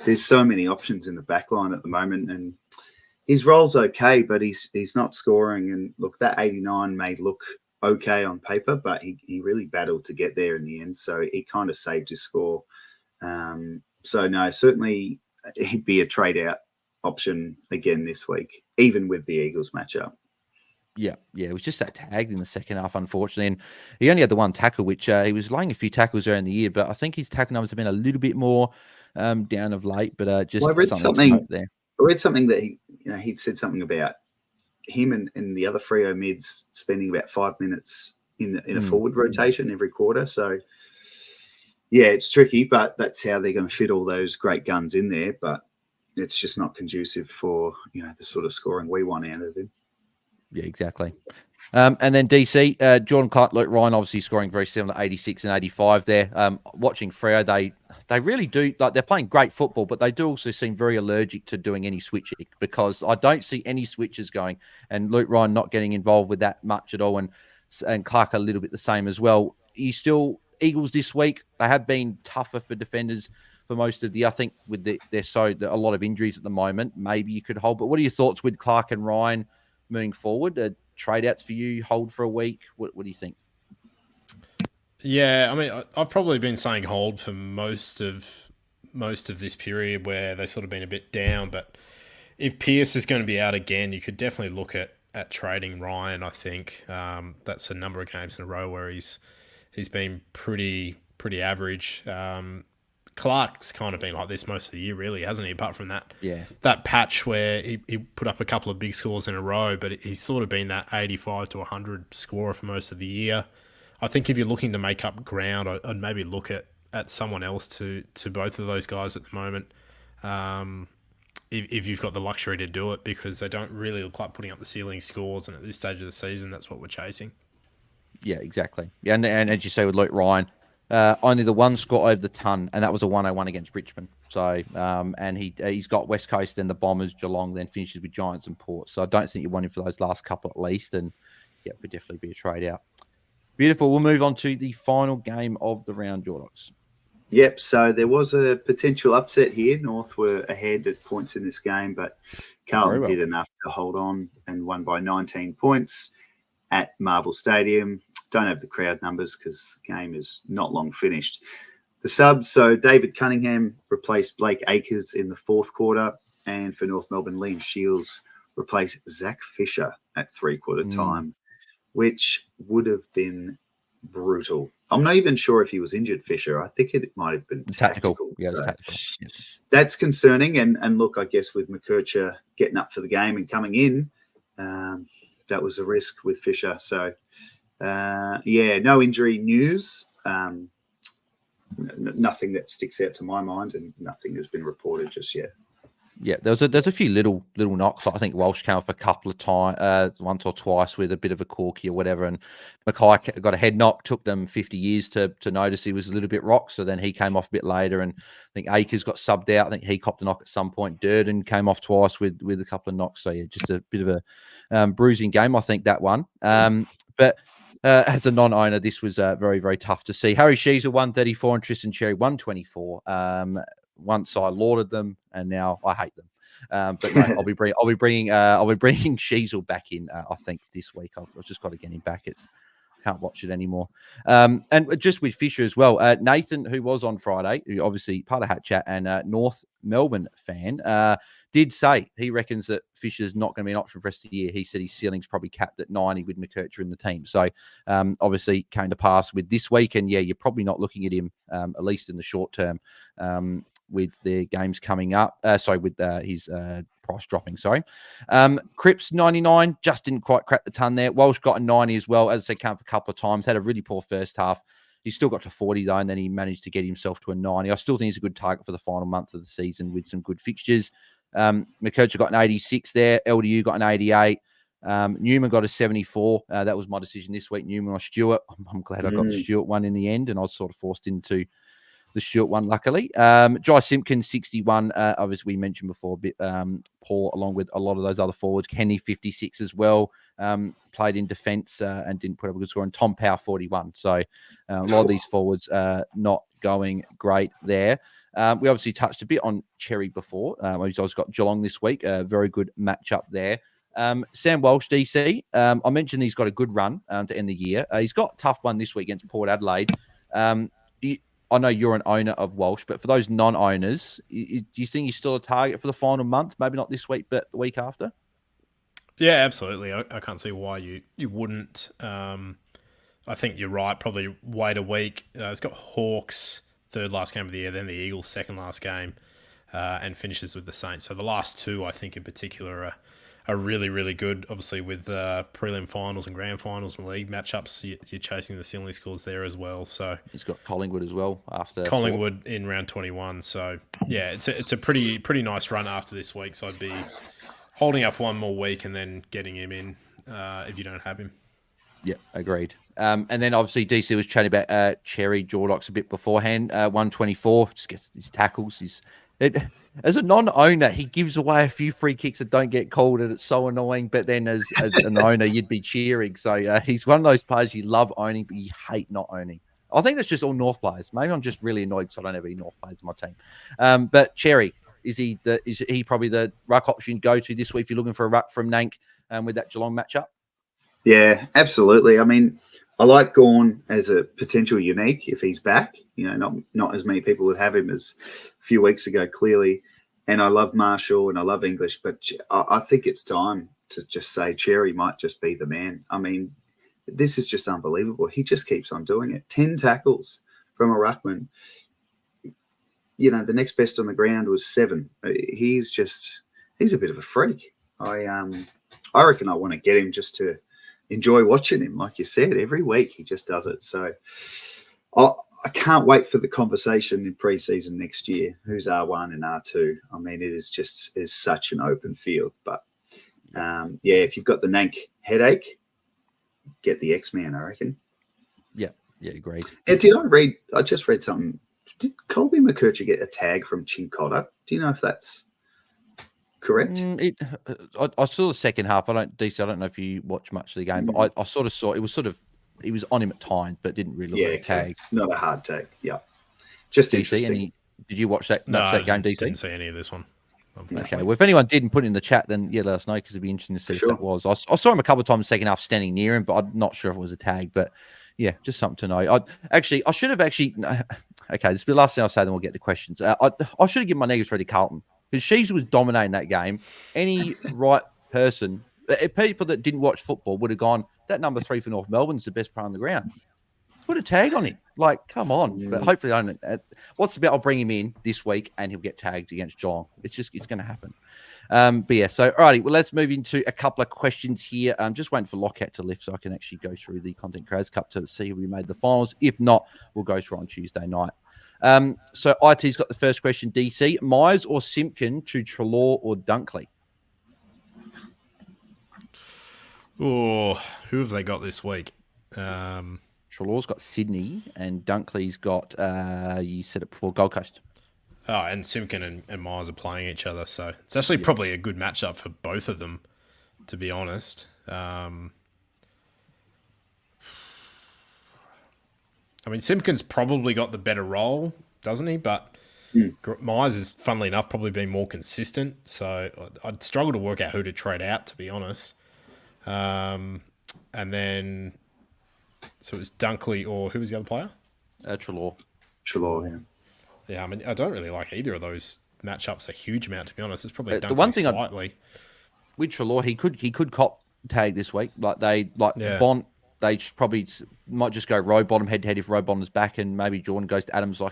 Speaker 2: there's so many options in the back line at the moment, and his role's okay, but he's not scoring. And look, that 89 may look okay on paper, but he really battled to get there in the end, so he kind of saved his score. So no, certainly he'd be a trade out option again this week, even with the Eagles matchup.
Speaker 1: Yeah, it was just that tagged in the second half, unfortunately. And he only had the one tackle, which he was laying a few tackles early in the year, but I think his tackle numbers have been a little bit more down of late. But I read something there.
Speaker 2: I read something that he'd said something about him and the other Freo mids spending about 5 minutes in a forward rotation every quarter. So yeah, it's tricky, but that's how they're going to fit all those great guns in there. But it's just not conducive for the sort of scoring we want out of him.
Speaker 1: Yeah, exactly. And then DC, Jordan Clark, Luke Ryan, obviously scoring very similar, 86 and 85 there. Watching Freo, they really do, like, they're playing great football, but they do also seem very allergic to doing any switching, because I don't see any switches going, and Luke Ryan not getting involved with that much at all, and Clark a little bit the same as well. Eagles this week, they have been tougher for defenders for most of the, I think with a lot of injuries at the moment, maybe you could hold. But what are your thoughts with Clark and Ryan moving forward? Trade outs for you, hold for a week? What do you think?
Speaker 3: Yeah, I mean, I've probably been saying hold for most of this period where they've sort of been a bit down. But if Pearce is going to be out again, you could definitely look at trading Ryan. I think that's a number of games in a row where he's been pretty average. Clark's kind of been like this most of the year, really, hasn't he? Apart from that patch where he put up a couple of big scores in a row, but he's sort of been that 85 to 100 scorer for most of the year. I think if you're looking to make up ground, I'd maybe look at someone else to both of those guys at the moment, if you've got the luxury to do it, because they don't really look like putting up the ceiling scores, and at this stage of the season, that's what we're chasing.
Speaker 1: Yeah, exactly. Yeah, and as you say with Luke Ryan, only the one score over the ton, and that was a 101 against Richmond. So, and he's got West Coast, then the Bombers, Geelong, then finishes with Giants and Port. So I don't think you want him for those last couple at least, and yeah, could definitely be a trade out. Beautiful. We'll move on to the final game of the round, Jordox.
Speaker 2: Yep, so there was a potential upset here. North were ahead at points in this game, but Carlton did enough to hold on and won by 19 points at Marvel Stadium. Don't have the crowd numbers because the game is not long finished. The subs, so David Cunningham replaced Blake Acres in the fourth quarter, and for North Melbourne, Liam Shields replace Zach Fisher at 3/4 time, which would have been brutal. I'm not even sure if he was injured, Fisher. I think it might have been tactical.
Speaker 1: Yeah, it was tactical. Yeah.
Speaker 2: That's concerning. And look, I guess with McKercher getting up for the game and coming in, that was a risk with Fisher. So, no injury news. Nothing that sticks out to my mind, and nothing has been reported just yet.
Speaker 1: Yeah, there's a few little knocks. I think Walsh came off a couple of times, once or twice with a bit of a corky or whatever, and Mackay got a head knock. Took them 50 years to notice he was a little bit rock, so then he came off a bit later, and I think Akers got subbed out. I think he copped a knock at some point. Durden came off twice with a couple of knocks. So yeah, just a bit of a bruising game, I think, that one. But as a non-owner, this was very, very tough to see. Harry Sheezel 134 and Tristan Cherry 124. Once I lauded them, and now I hate them. But no, I'll be bringing Sheezel back in. I think this week I've just got to get him back. Can't watch it anymore. And just with Fisher as well, Nathan, who was on Friday, who obviously part of Hat Chat and North Melbourne fan, did say he reckons that Fisher's not going to be an option for the rest of the year. He said his ceiling's probably capped at 90 with McKercher in the team. So obviously came to pass with this week. And yeah, you're probably not looking at him, at least in the short term, with their games coming up. With his price dropping, Cripps 99, just didn't quite crack the ton there. Walsh got a 90 as well. As I said, came for a couple of times, had a really poor first half. He still got to 40 though, and then he managed to get himself to a 90. I still think he's a good target for the final month of the season with some good fixtures. McKercher got an 86 there. LDU got an 88. Newman got a 74. That was my decision this week, Newman or Stewart. I'm glad I got the Stewart one in the end, and I was sort of forced into the Stewart one, luckily. Jai Simpkins, 61. Obviously, we mentioned before, a bit poor, along with a lot of those other forwards. Kenny, 56 as well. Played in defence and didn't put up a good score. And Tom Power, 41. So a lot of these forwards not going great there. We obviously touched a bit on Cherry before. He's also got Geelong this week. A very good matchup there. Sam Walsh, DC. I mentioned he's got a good run to end the year. He's got a tough one this week against Port Adelaide. I know you're an owner of Walsh, but for those non-owners, do you think he's still a target for the final month? Maybe not this week, but the week after?
Speaker 3: Yeah, absolutely. I can't see why you wouldn't. I think you're right. Probably wait a week. It's got Hawks, third last game of the year, then the Eagles, second last game, and finishes with the Saints. So the last two, I think, in particular, are really, really good. Obviously, with prelim finals and grand finals and league matchups, you're chasing the ceiling scores there as well. So
Speaker 1: he's got Collingwood as well after
Speaker 3: Collingwood in round 21. So yeah, it's a pretty nice run after this week. So I'd be holding up one more week and then getting him in if you don't have him.
Speaker 1: Yeah, agreed. And then obviously DC was chatting about Cherry Jordox a bit beforehand. 124, just gets his tackles. As a non-owner, he gives away a few free kicks that don't get called, and it's so annoying. But then as an owner, you'd be cheering. So he's one of those players you love owning, but you hate not owning. I think that's just all North players. Maybe I'm just really annoyed because I don't have any North players in my team. But Cherry, is he probably the ruck option to go to this week if you're looking for a ruck from Nank with that Geelong matchup?
Speaker 2: Yeah, absolutely. I mean, I like Gawn as a potential unique if he's back. You know, not as many people would have him as a few weeks ago, clearly. And I love Marshall and I love English, but I think it's time to just say Cherry might just be the man. I mean, this is just unbelievable. He just keeps on doing it. 10 tackles from a ruckman. You know, the next best on the ground was 7. He's a bit of a freak. I reckon I want to get him just to enjoy watching him. Like you said, every week he just does it. So I can't wait for the conversation in pre-season next year. Who's R1 and R2? I mean, it is such an open field. But if you've got the Nank headache, get the X-Man, I reckon.
Speaker 1: Yeah, great.
Speaker 2: And I just read something. Did Colby McKercher get a tag from Chincotta? Do you know if that's correct?
Speaker 1: I saw the second half. I don't know if you watch much of the game, but I sort of saw it was he was on him at times, but didn't really look like a tag.
Speaker 2: Not a hard tag. Yeah, just interesting.
Speaker 1: Did you watch that game, DC?
Speaker 3: Didn't see any of this one.
Speaker 1: Okay, well, if anyone didn't put it in the chat, then let us know because it'd be interesting to see if that was. I saw him a couple of times in the second half standing near him, but I'm not sure if it was a tag. But yeah, just something to know. I should have actually. Okay, this will be the last thing I'll say, then we'll get to questions. I should have given my negatives ready to Carlton because Sheezel was dominating that game. Any right person, people that didn't watch football would have gone, that number 3 for North Melbourne's the best player on the ground. Put a tag on him. Like, come on. But hopefully, I don't. What's the bet? I'll bring him in this week and he'll get tagged against Geelong. It's going to happen. But yeah, so, alrighty. Well, let's move into a couple of questions here. Just waiting for Lockout to lift so I can actually go through the Content Creators Cup to see who we made the finals. If not, we'll go through on Tuesday night. So IT's got the first question, DC. Myers or Simpkin to Treloar or Dunkley?
Speaker 3: Oh, who have they got this week?
Speaker 1: Treloar's got Sydney and Dunkley's got, you said it before, Gold Coast.
Speaker 3: Oh, and Simpkin and Myers are playing each other, so it's actually probably a good matchup for both of them, to be honest. I mean, Simpkin's probably got the better role, doesn't he? But Myers is, funnily enough, probably been more consistent, so I'd struggle to work out who to trade out, to be honest. And then, so it's Dunkley or who was the other player?
Speaker 1: Treloar.
Speaker 2: Treloar, yeah.
Speaker 3: Yeah, I mean, I don't really like either of those matchups a huge amount, to be honest. It's probably Dunkley
Speaker 1: the one thing
Speaker 3: slightly.
Speaker 1: With Treloar, he could cop tag this week. Bond, they probably might just go row bottom head to head if row bottom's back, and maybe Jordan goes to Adams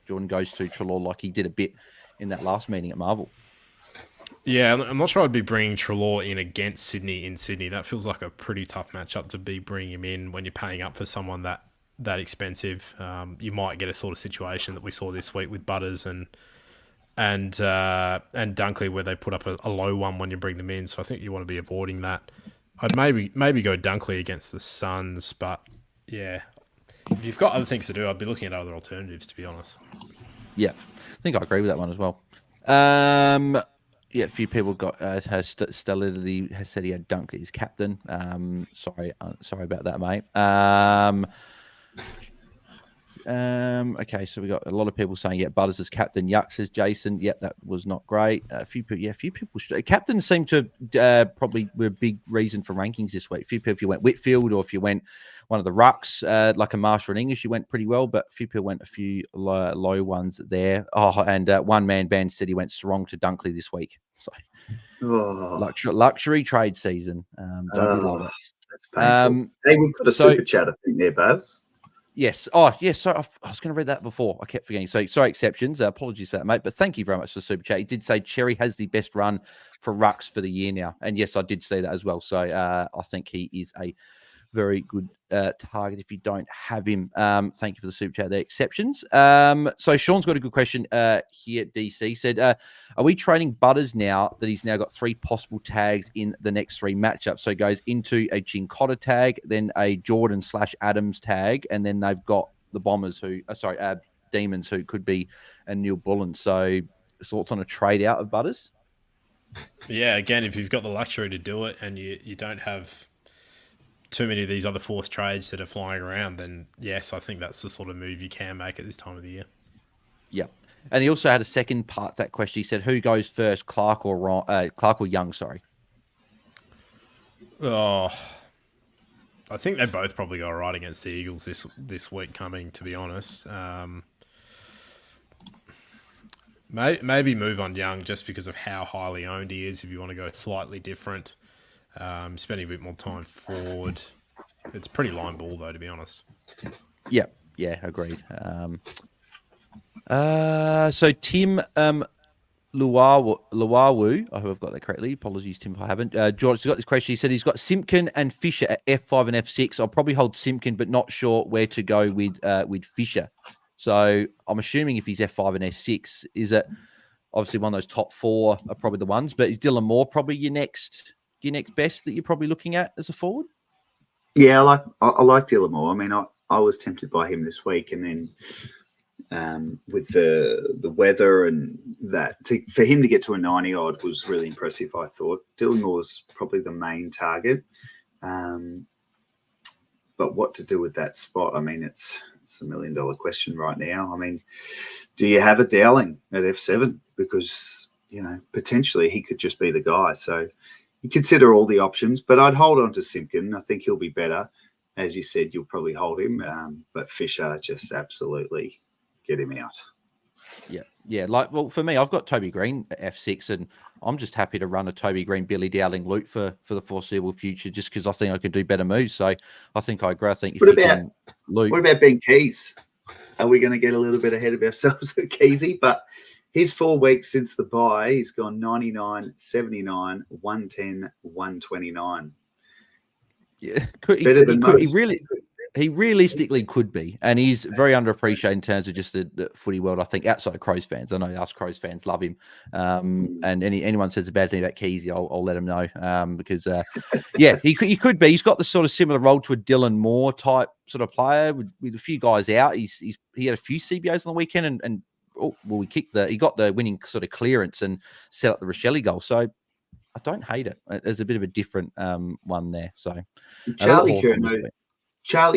Speaker 1: Jordan goes to Treloar like he did a bit in that last meeting at Marvel.
Speaker 3: Yeah, I'm not sure I'd be bringing Treloar in against Sydney in Sydney. That feels like a pretty tough matchup to be bringing him in when you're paying up for someone that expensive. You might get a sort of situation that we saw this week with Butters and Dunkley, where they put up a low one when you bring them in. So I think you want to be avoiding that. I'd maybe go Dunkley against the Suns, but yeah, if you've got other things to do, I'd be looking at other alternatives, to be honest.
Speaker 1: Yeah, I think I agree with that one as well. Yeah, a few people got Stellity has said he had Dunkley as captain. Sorry about that, mate. Okay, so we got a lot of people saying, yeah, Butters as captain. Yuck says Jason. Yep, that was not great. A few people. Captains seem to probably were a big reason for rankings this week. A few people, if you went Whitfield or if you went one of the rucks, like a Marshall in English, you went pretty well, but a few people went a few low ones there. Oh, and one man band said he went Sarong to Dunkley this week. So luxury trade season. Don't we love it?
Speaker 2: That's painful. Hey, we've got a super chat, I think, there, Baz.
Speaker 1: Yes. Oh, yes. So I was going to read that before. I kept forgetting. So sorry, exceptions. Apologies for that, mate. But thank you very much for the super chat. He did say Cherry has the best run for rucks for the year now. And yes, I did see that as well. So I think he is a very good target if you don't have him. Thank you for the super chat. The exceptions. So Sean's got a good question here. DC said, are we trading Butters now that he's now got 3 possible tags in the next 3 matchups? So he goes into a Chincotta tag, then a Jordan/Adams tag, and then they've got the Bombers Demons who could be a Neil Bullen. So thoughts on a trade out of Butters?
Speaker 3: Yeah, again, if you've got the luxury to do it and you don't have too many of these other forced trades that are flying around, then yes, I think that's the sort of move you can make at this time of the year.
Speaker 1: Yeah. And he also had a second part to that question. He said, who goes first, Clark or Young, sorry?
Speaker 3: Oh, I think they both probably go all right against the Eagles this week coming, to be honest. Maybe move on Young just because of how highly owned he is if you want to go slightly different. Spending a bit more time forward. It's pretty line ball, though, to be honest.
Speaker 1: Yeah, agreed. So Tim Luawu, I hope I've got that correctly. Apologies, Tim, if I haven't. George's got this question. He said he's got Simpkin and Fisher at F5 and F6. I'll probably hold Simpkin, but not sure where to go with Fisher. So I'm assuming if he's F5 and S6, is it obviously one of those top 4 are probably the ones, but is Dylan Moore probably your next best that you're probably looking at as a forward?
Speaker 2: Yeah, I like Dylan Moore. I mean, I was tempted by him this week, and then with the weather and that, for him to get to a 90 odd was really impressive. I thought Dylan Moore's probably the main target, but what to do with that spot? I mean, it's the $1 million question right now. I mean, do you have a Dowling at F7? Because potentially he could just be the guy. So you consider all the options, but I'd hold on to Simpkin. I think he'll be better. As you said, you'll probably hold him, but Fisher, just absolutely get him out.
Speaker 1: Yeah. Like, well, for me, I've got Toby Green at F6, and I'm just happy to run a Toby Green, Billy Dowling loot for the foreseeable future, just because I think I could do better moves. So I think I agree. I think if you can loot.
Speaker 2: What about Ben Keys? Are we going to get a little bit ahead of ourselves at Keysy? But his 4 weeks since the bye, he's gone 99, 79, 110, 129.
Speaker 1: Yeah, he realistically could be, and he's very underappreciated in terms of just the footy world. I think outside of Crows fans, I know us Crows fans love him, and anyone says a bad thing about Keysy, I'll let him know, because he could be. He's got the sort of similar role to a Dylan Moore type sort of player with a few guys out. He had a few CBOs on the weekend, and he got the winning sort of clearance and set up the Rochelle goal. So I don't hate it. There's a bit of a different one there. So
Speaker 2: Charlie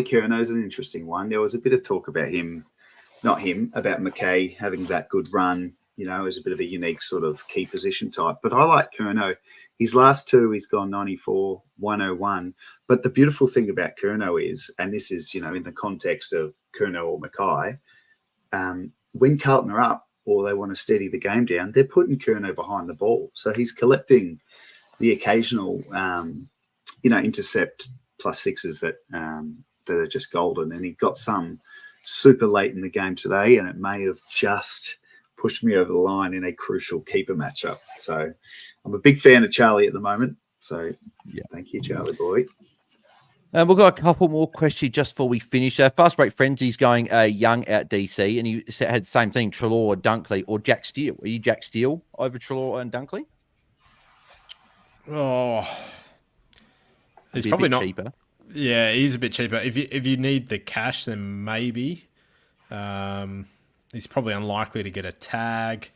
Speaker 2: Curnow is an interesting one. There was a bit of talk about about McKay having that good run, as a bit of a unique sort of key position type. But I like Curnow. His last 2, he's gone 94, 101. But the beautiful thing about Curnow is, and this is, in the context of Curnow or McKay, when Carlton are up or they want to steady the game down, they're putting Curnow behind the ball. So he's collecting the occasional, intercept plus 6s that are just golden. And he got some super late in the game today, and it may have just pushed me over the line in a crucial keeper matchup. So I'm a big fan of Charlie at the moment. So thank you, Charlie boy.
Speaker 1: We've got a couple more questions just before we finish. Fast Break Frenzy's going Young out DC, and he had the same thing, Treloar, Dunkley, or Jack Steele. Are you Jack Steele over Treloar and Dunkley?
Speaker 3: Oh, he's probably not
Speaker 1: cheaper.
Speaker 3: Yeah, he's a bit cheaper. If you need the cash, then maybe. He's probably unlikely to get a tag.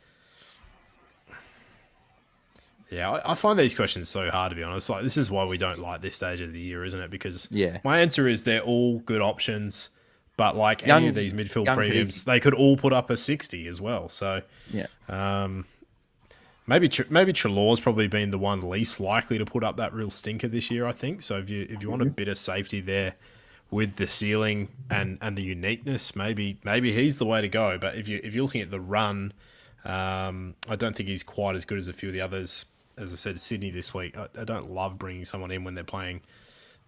Speaker 3: Yeah, I find these questions so hard, to be honest. Like, this is why we don't like this stage of the year, isn't it? Because my answer is they're all good options, but like any of these midfield premiums, they could all put up a 60 as well. So maybe Treloar's probably been the one least likely to put up that real stinker this year, I think. So if you want a bit of safety there with the ceiling and the uniqueness, maybe he's the way to go. But if you're looking at the run, I don't think he's quite as good as a few of the others. As I said, Sydney this week, I don't love bringing someone in when they're playing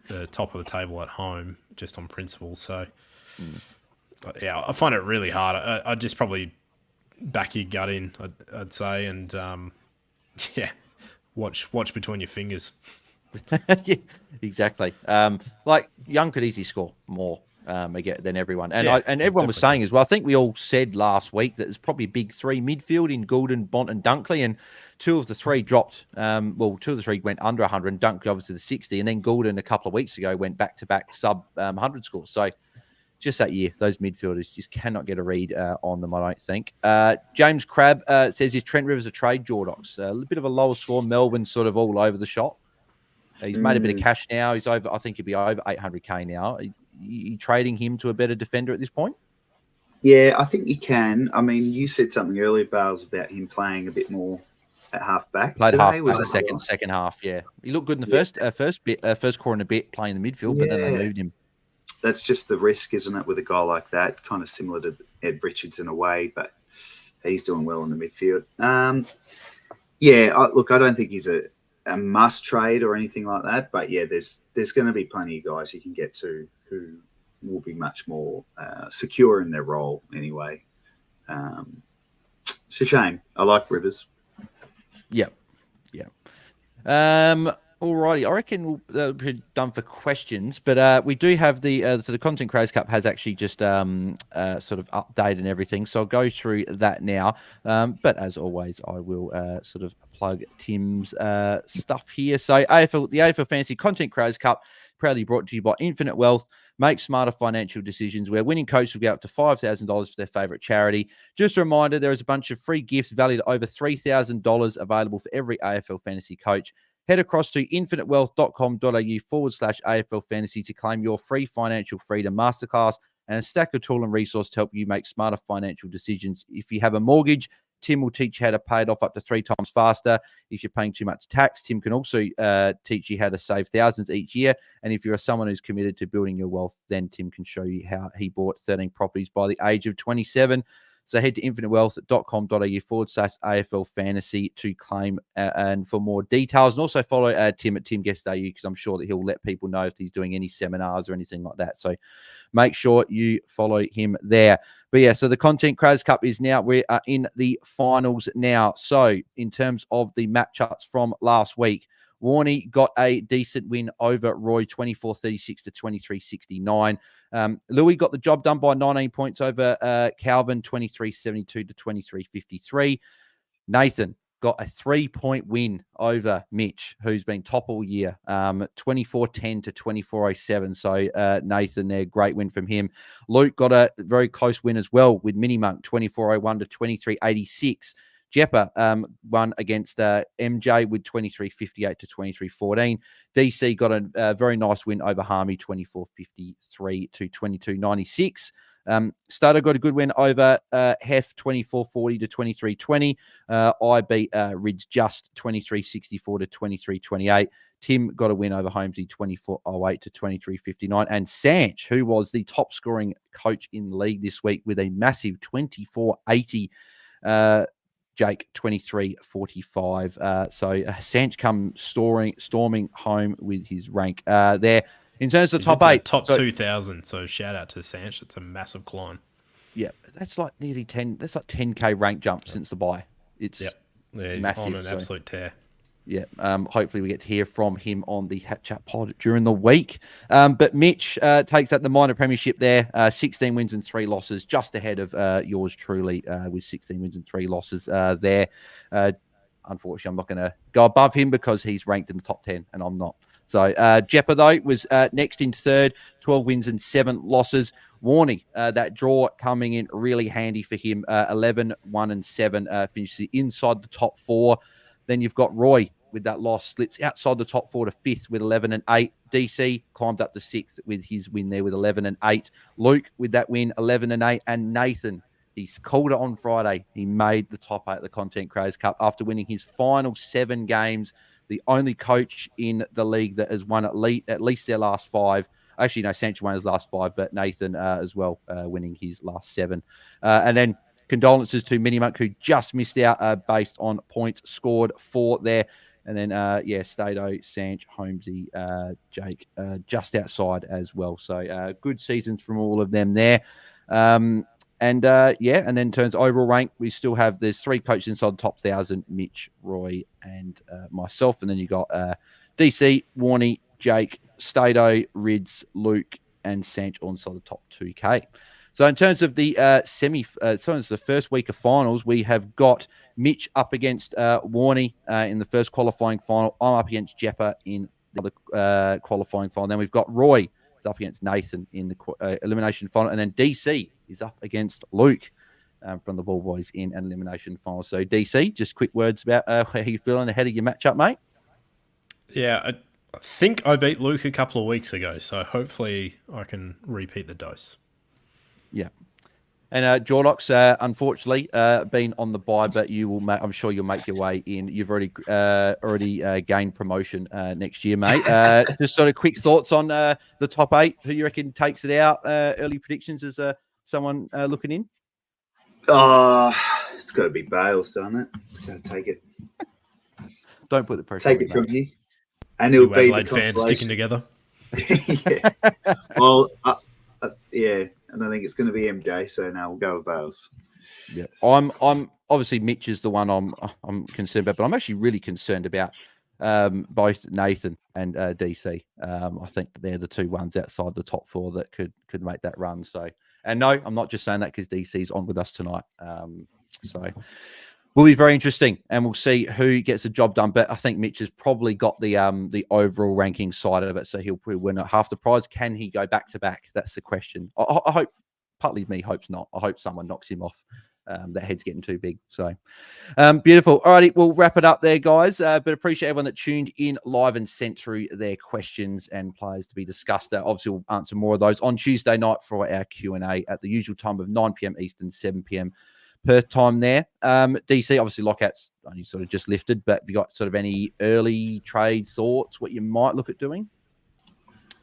Speaker 3: the top of the table at home, just on principle. So, I find it really hard. I'd just probably back your gut in, I'd say, and watch between your fingers.
Speaker 1: Yeah, exactly. Like Young could easily score more again than everyone, and everyone was saying as well. I think we all said last week that there's probably a big 3 midfield in Goulden, Bont, and Dunkley, and 2 of the 3 dropped. 2 of the 3 went under 100, and Dunkley obviously the 60, and then Goulden a couple of weeks ago went back to back sub 100 scores. So just that year, those midfielders just cannot get a read on them, I don't think. James Crabb says, is Trent Rivers a trade, Jordox? A bit of a lower score. Melbourne sort of all over the shop. He's made a bit of cash now. He's over. I think he'll be over 800k now. Are you trading him to a better defender at this point?
Speaker 2: Yeah, I think you can. I mean, you said something earlier, Bails, about him playing a bit more at half back.
Speaker 1: Played half back the second half. Yeah, he looked good in the first quarter and a bit playing the midfield, but then they moved him.
Speaker 2: That's just the risk, isn't it, with a guy like that? Kind of similar to Ed Richards in a way, but he's doing well in the midfield. I don't think he's a must trade or anything like that, but there's going to be plenty of guys you can get to who will be much more secure in their role anyway. It's a shame. I like Rivers.
Speaker 1: Yeah. Alrighty, I reckon we're done for questions, but we do have the Content Creators Cup has actually just sort of updated and everything, so I'll go through that now. But as always, I will sort of plug Tim's stuff here. So the AFL Fantasy Content Creators Cup, proudly brought to you by Infinite Wealth. Make smarter financial decisions where winning coaches will get up to $5,000 for their favourite charity. Just a reminder, there is a bunch of free gifts valued at over $3,000 available for every AFL Fantasy coach. Head across to infinitewealth.com.au/AFL Fantasy to claim your free financial freedom masterclass and a stack of tool and resource to help you make smarter financial decisions. If you have a mortgage, Tim will teach you how to pay it off up to 3 times faster. If you're paying too much tax, Tim can also teach you how to save thousands each year. And if you're someone who's committed to building your wealth, then Tim can show you how he bought 13 properties by the age of 27. So head to infinitewealth.com.au/AFL Fantasy to claim and for more details. And also follow Tim at Tim Guest AU, because I'm sure that he'll let people know if he's doing any seminars or anything like that. So make sure you follow him there. But yeah, so the Content Craz Cup is now, we are in the finals now. So in terms of the matchups from last week, Warney got a decent win over Roy, 24-36 to 23-69. Louis got the job done by 19 points over Calvin, 23-72 to 23-53. Nathan got a 3-point win over Mitch, who's been top all year, 24-10 to 24-07. So Nathan there, great win from him. Luke got a very close win as well with Mini Monk, 24-01 to 23-86. Jeppa won against MJ with 23-58 to 23-14. DC got a very nice win over Harmy, 24-53 to 22-96. Stato got a good win over Hef, 24-40 to 23-20. I beat Ridge just 23-64 to 23-28. Tim got a win over Holmesy, 24-08 to 23-59. And Sanch, who was the top scoring coach in the league this week with a massive 24-80. Jake, 23-45. So Sanch come storming home with his rank there. In terms of top 8.
Speaker 3: Top 2,000. So shout out to Sanch. It's a massive climb.
Speaker 1: Yeah, that's like nearly 10. That's like 10K rank jump since the bye. It's
Speaker 3: he's
Speaker 1: massive,
Speaker 3: on an absolute tear.
Speaker 1: Yeah, hopefully we get to hear from him on the Hat Chat pod during the week. But Mitch takes out the minor premiership there, 16 wins and 3 losses, just ahead of yours truly with 16 wins and 3 losses there. Unfortunately, I'm not going to go above him because he's ranked in the top 10 and I'm not. So Jeppa, though, was next in third, 12 wins and 7 losses. Warney, that draw coming in really handy for him, 11, 1 and 7, finishes inside the top 4. Then you've got Roy with that loss, slips outside the top 4 to 5th with 11 and 8. DC climbed up to 6th with his win there with 11 and 8. Luke with that win, 11 and 8. And Nathan, he's called it on Friday. He made the top 8 of the Content Craz Cup after winning his final 7 games. The only coach in the league that has won at least their last 5. Actually, no, Sancho won his last 5, but Nathan as well, winning his last 7. And then condolences to Mini Monk, who just missed out based on points scored for there. And then, Stato, Sanch, Holmesy, Jake, just outside as well. So good seasons from all of them there. And then in terms of overall rank, we still have, there's 3 coaches inside the top 1,000, Mitch, Roy, and myself. And then you got DC, Warney, Jake, Stato, Rids, Luke, and Sanch all inside the top 2K. So in terms of the the first week of finals, we have got Mitch up against Warney in the first qualifying final. I'm up against Jeppa in the other qualifying final. Then we've got Roy is up against Nathan in the elimination final. And then DC is up against Luke from the Ball Boys in an elimination final. So DC, just quick words about how you feeling ahead of your matchup, mate?
Speaker 3: Yeah, I think I beat Luke a couple of weeks ago, so hopefully I can repeat the dose.
Speaker 1: Yeah. And Jordox, unfortunately, been on the bye, but you will. I'm sure you'll make your way in. You've already gained promotion next year, mate. Just sort of quick thoughts on the top 8. Who you reckon takes it out? Early predictions as someone looking in.
Speaker 2: It's got to be Bails, doesn't it? Got to take it.
Speaker 1: Don't put the pressure.
Speaker 2: Take it from here, and it'll be the
Speaker 3: fans sticking together.
Speaker 2: Yeah. Well, yeah. And I think it's going to be MJ, so now we'll go with Bails.
Speaker 1: Yeah, I'm obviously Mitch is the one I'm concerned about, but I'm actually really concerned about both Nathan and DC. I think they're the 2 ones outside the top 4 that could make that run. So, and no, I'm not just saying that because DC's on with us tonight. So will be very interesting, and we'll see who gets the job done. But I think Mitch has probably got the overall ranking side of it, so he'll probably win at half the prize. Can he go back to back? That's the question. I hope. Partly me hopes not. I hope someone knocks him off. That head's getting too big. So beautiful. All righty, we'll wrap it up there, guys. But appreciate everyone that tuned in live and sent through their questions and players to be discussed. Obviously, we'll answer more of those on Tuesday night for our Q&A at the usual time of 9 p.m. Eastern, 7 p.m. Perth time there. DC, obviously, lockouts only sort of just lifted, but have you got sort of any early trade thoughts, what you might look at doing?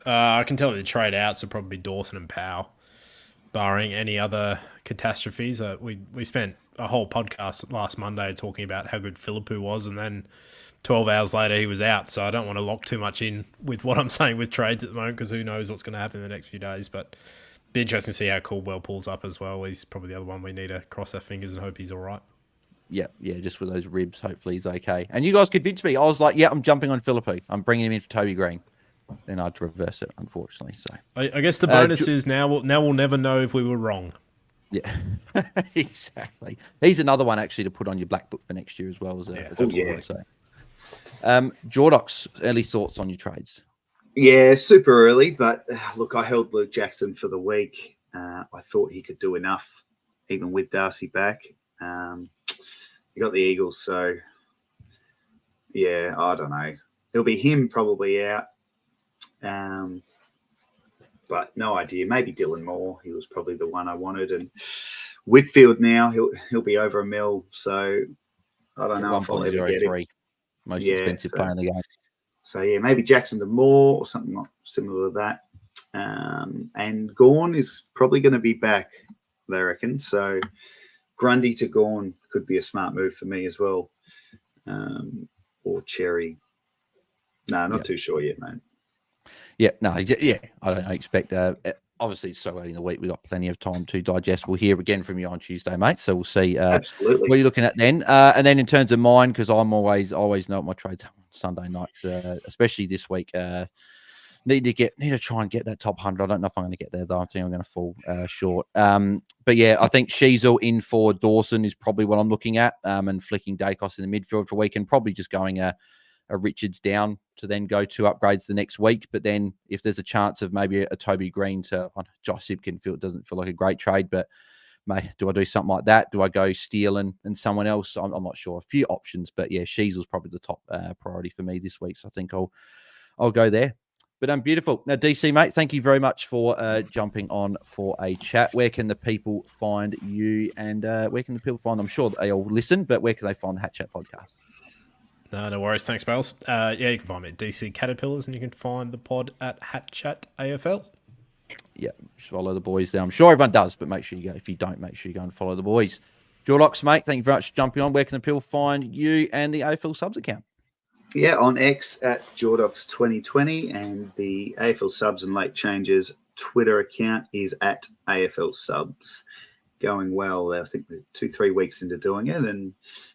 Speaker 3: I can tell you the trade outs are probably Dawson and Powell. barring any other catastrophes. We spent a whole podcast last Monday talking about how good Philippou was, and then 12 hours later he was out. So I don't want to lock too much in with what I'm saying with trades at the moment, because who knows what's going to happen in the next few days. But be interesting to see how Caldwell pulls up as well. He's probably the other one we need to cross our fingers and hope he's all right.
Speaker 1: Yeah, just with those ribs, hopefully he's okay. And you guys convinced me. I was like, yeah, I'm jumping on Philippou. I'm bringing him in for Toby Green. Then I had to reverse it, unfortunately. So
Speaker 3: I guess the bonus is now we'll never know if we were wrong.
Speaker 1: Yeah, exactly. He's another one actually to put on your black book for next year as well. So. Jordox, early thoughts on your trades?
Speaker 2: Yeah, super early, but look, I held Luke Jackson for the week. I thought he could do enough, even with Darcy back. You got the Eagles, so yeah, I don't know. It'll be him probably out, but no idea. Maybe Dylan Moore. He was probably the one I wanted, and Whitfield now he'll be over $1 million. So I don't know if I'll ever get him.
Speaker 1: Most expensive player in the game.
Speaker 2: So yeah, maybe Jackson to Moore or something like similar to that. And Gawn is probably going to be back, they reckon. So Grundy to Gawn could be a smart move for me as well. Or Cherry. No, not too sure yet, mate.
Speaker 1: Yeah, I don't expect. Obviously, it's so early in the week. We've got plenty of time to digest. We'll hear again from you on Tuesday, mate. So we'll see
Speaker 2: Absolutely
Speaker 1: what you're looking at then. And then in terms of mine, because I'm always know what my trades on Sunday nights, especially this week. Need to try and get that top 100. I don't know if I'm going to get there, though. I think I'm going to fall short. But yeah, I think Sheasel in for Dawson is probably what I'm looking at, and flicking Dacos in the midfield for a week, and probably just going a Richards down to then go 2 upgrades the next week. But then if there's a chance of maybe a Toby Green to Josh Simpkin, doesn't feel like a great trade, but do I do something like that? Do I go Steele and someone else? I'm not sure. A few options, but yeah, Sheasel's probably the top priority for me this week. So I think I'll go there. But beautiful. Now, DC, mate, thank you very much for jumping on for a chat. Where can the people find you, and where can the people find? I'm sure they all listen, but where can they find the Hat Chat podcast?
Speaker 3: No worries. Thanks, Bails. You can find me at DC Caterpillars, and you can find the pod at Hat Chat AFL.
Speaker 1: Yeah, just follow the boys there. I'm sure everyone does, but make sure you go. If you don't, make sure you go and follow the boys. Jordox, mate, thank you very much for jumping on. Where can the people find you and the AFL Subs account?
Speaker 2: Yeah, on X at Jordox 2020, and the AFL Subs and Late Changes Twitter account is at AFL Subs. Going well. I think 2-3 weeks into doing it, and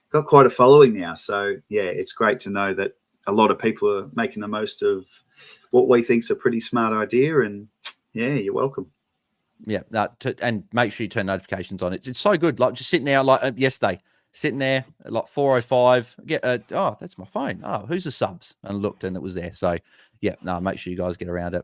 Speaker 2: got quite a following now. So yeah, it's great to know that a lot of people are making the most of what we think's a pretty smart idea. And yeah, you're welcome.
Speaker 1: Yeah, and make sure you turn notifications on. It's so good. Like just sitting there, like yesterday, sitting there at like 4:05. That's my phone. Oh, who's the subs? And looked, and it was there. So yeah, make sure you guys get around it.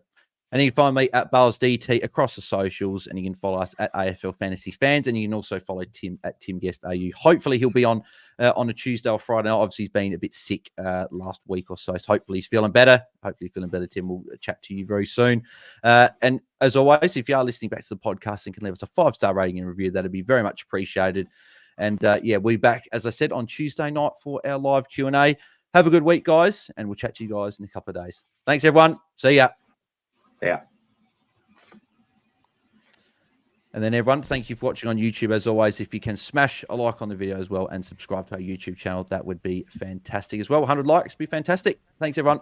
Speaker 1: And you can find me at Bails DT across the socials, and you can follow us at AFL Fantasy Fans, and you can also follow Tim at Tim Guest AU. Hopefully he'll be on a Tuesday or Friday night. Obviously he's been a bit sick last week or so hopefully he's feeling better. Tim. We'll chat to you very soon. And as always, if you are listening back to the podcast and can leave us a 5-star rating and review, that'd be very much appreciated. And we'll be back, as I said, on Tuesday night for our live Q&A. Have a good week, guys, and we'll chat to you guys in a couple of days. Thanks, everyone. See ya.
Speaker 2: Yeah.
Speaker 1: And then everyone, thank you for watching on YouTube. As always, if you can smash a like on the video as well and subscribe to our YouTube channel, that would be fantastic as well. 100 likes would be fantastic. Thanks, everyone.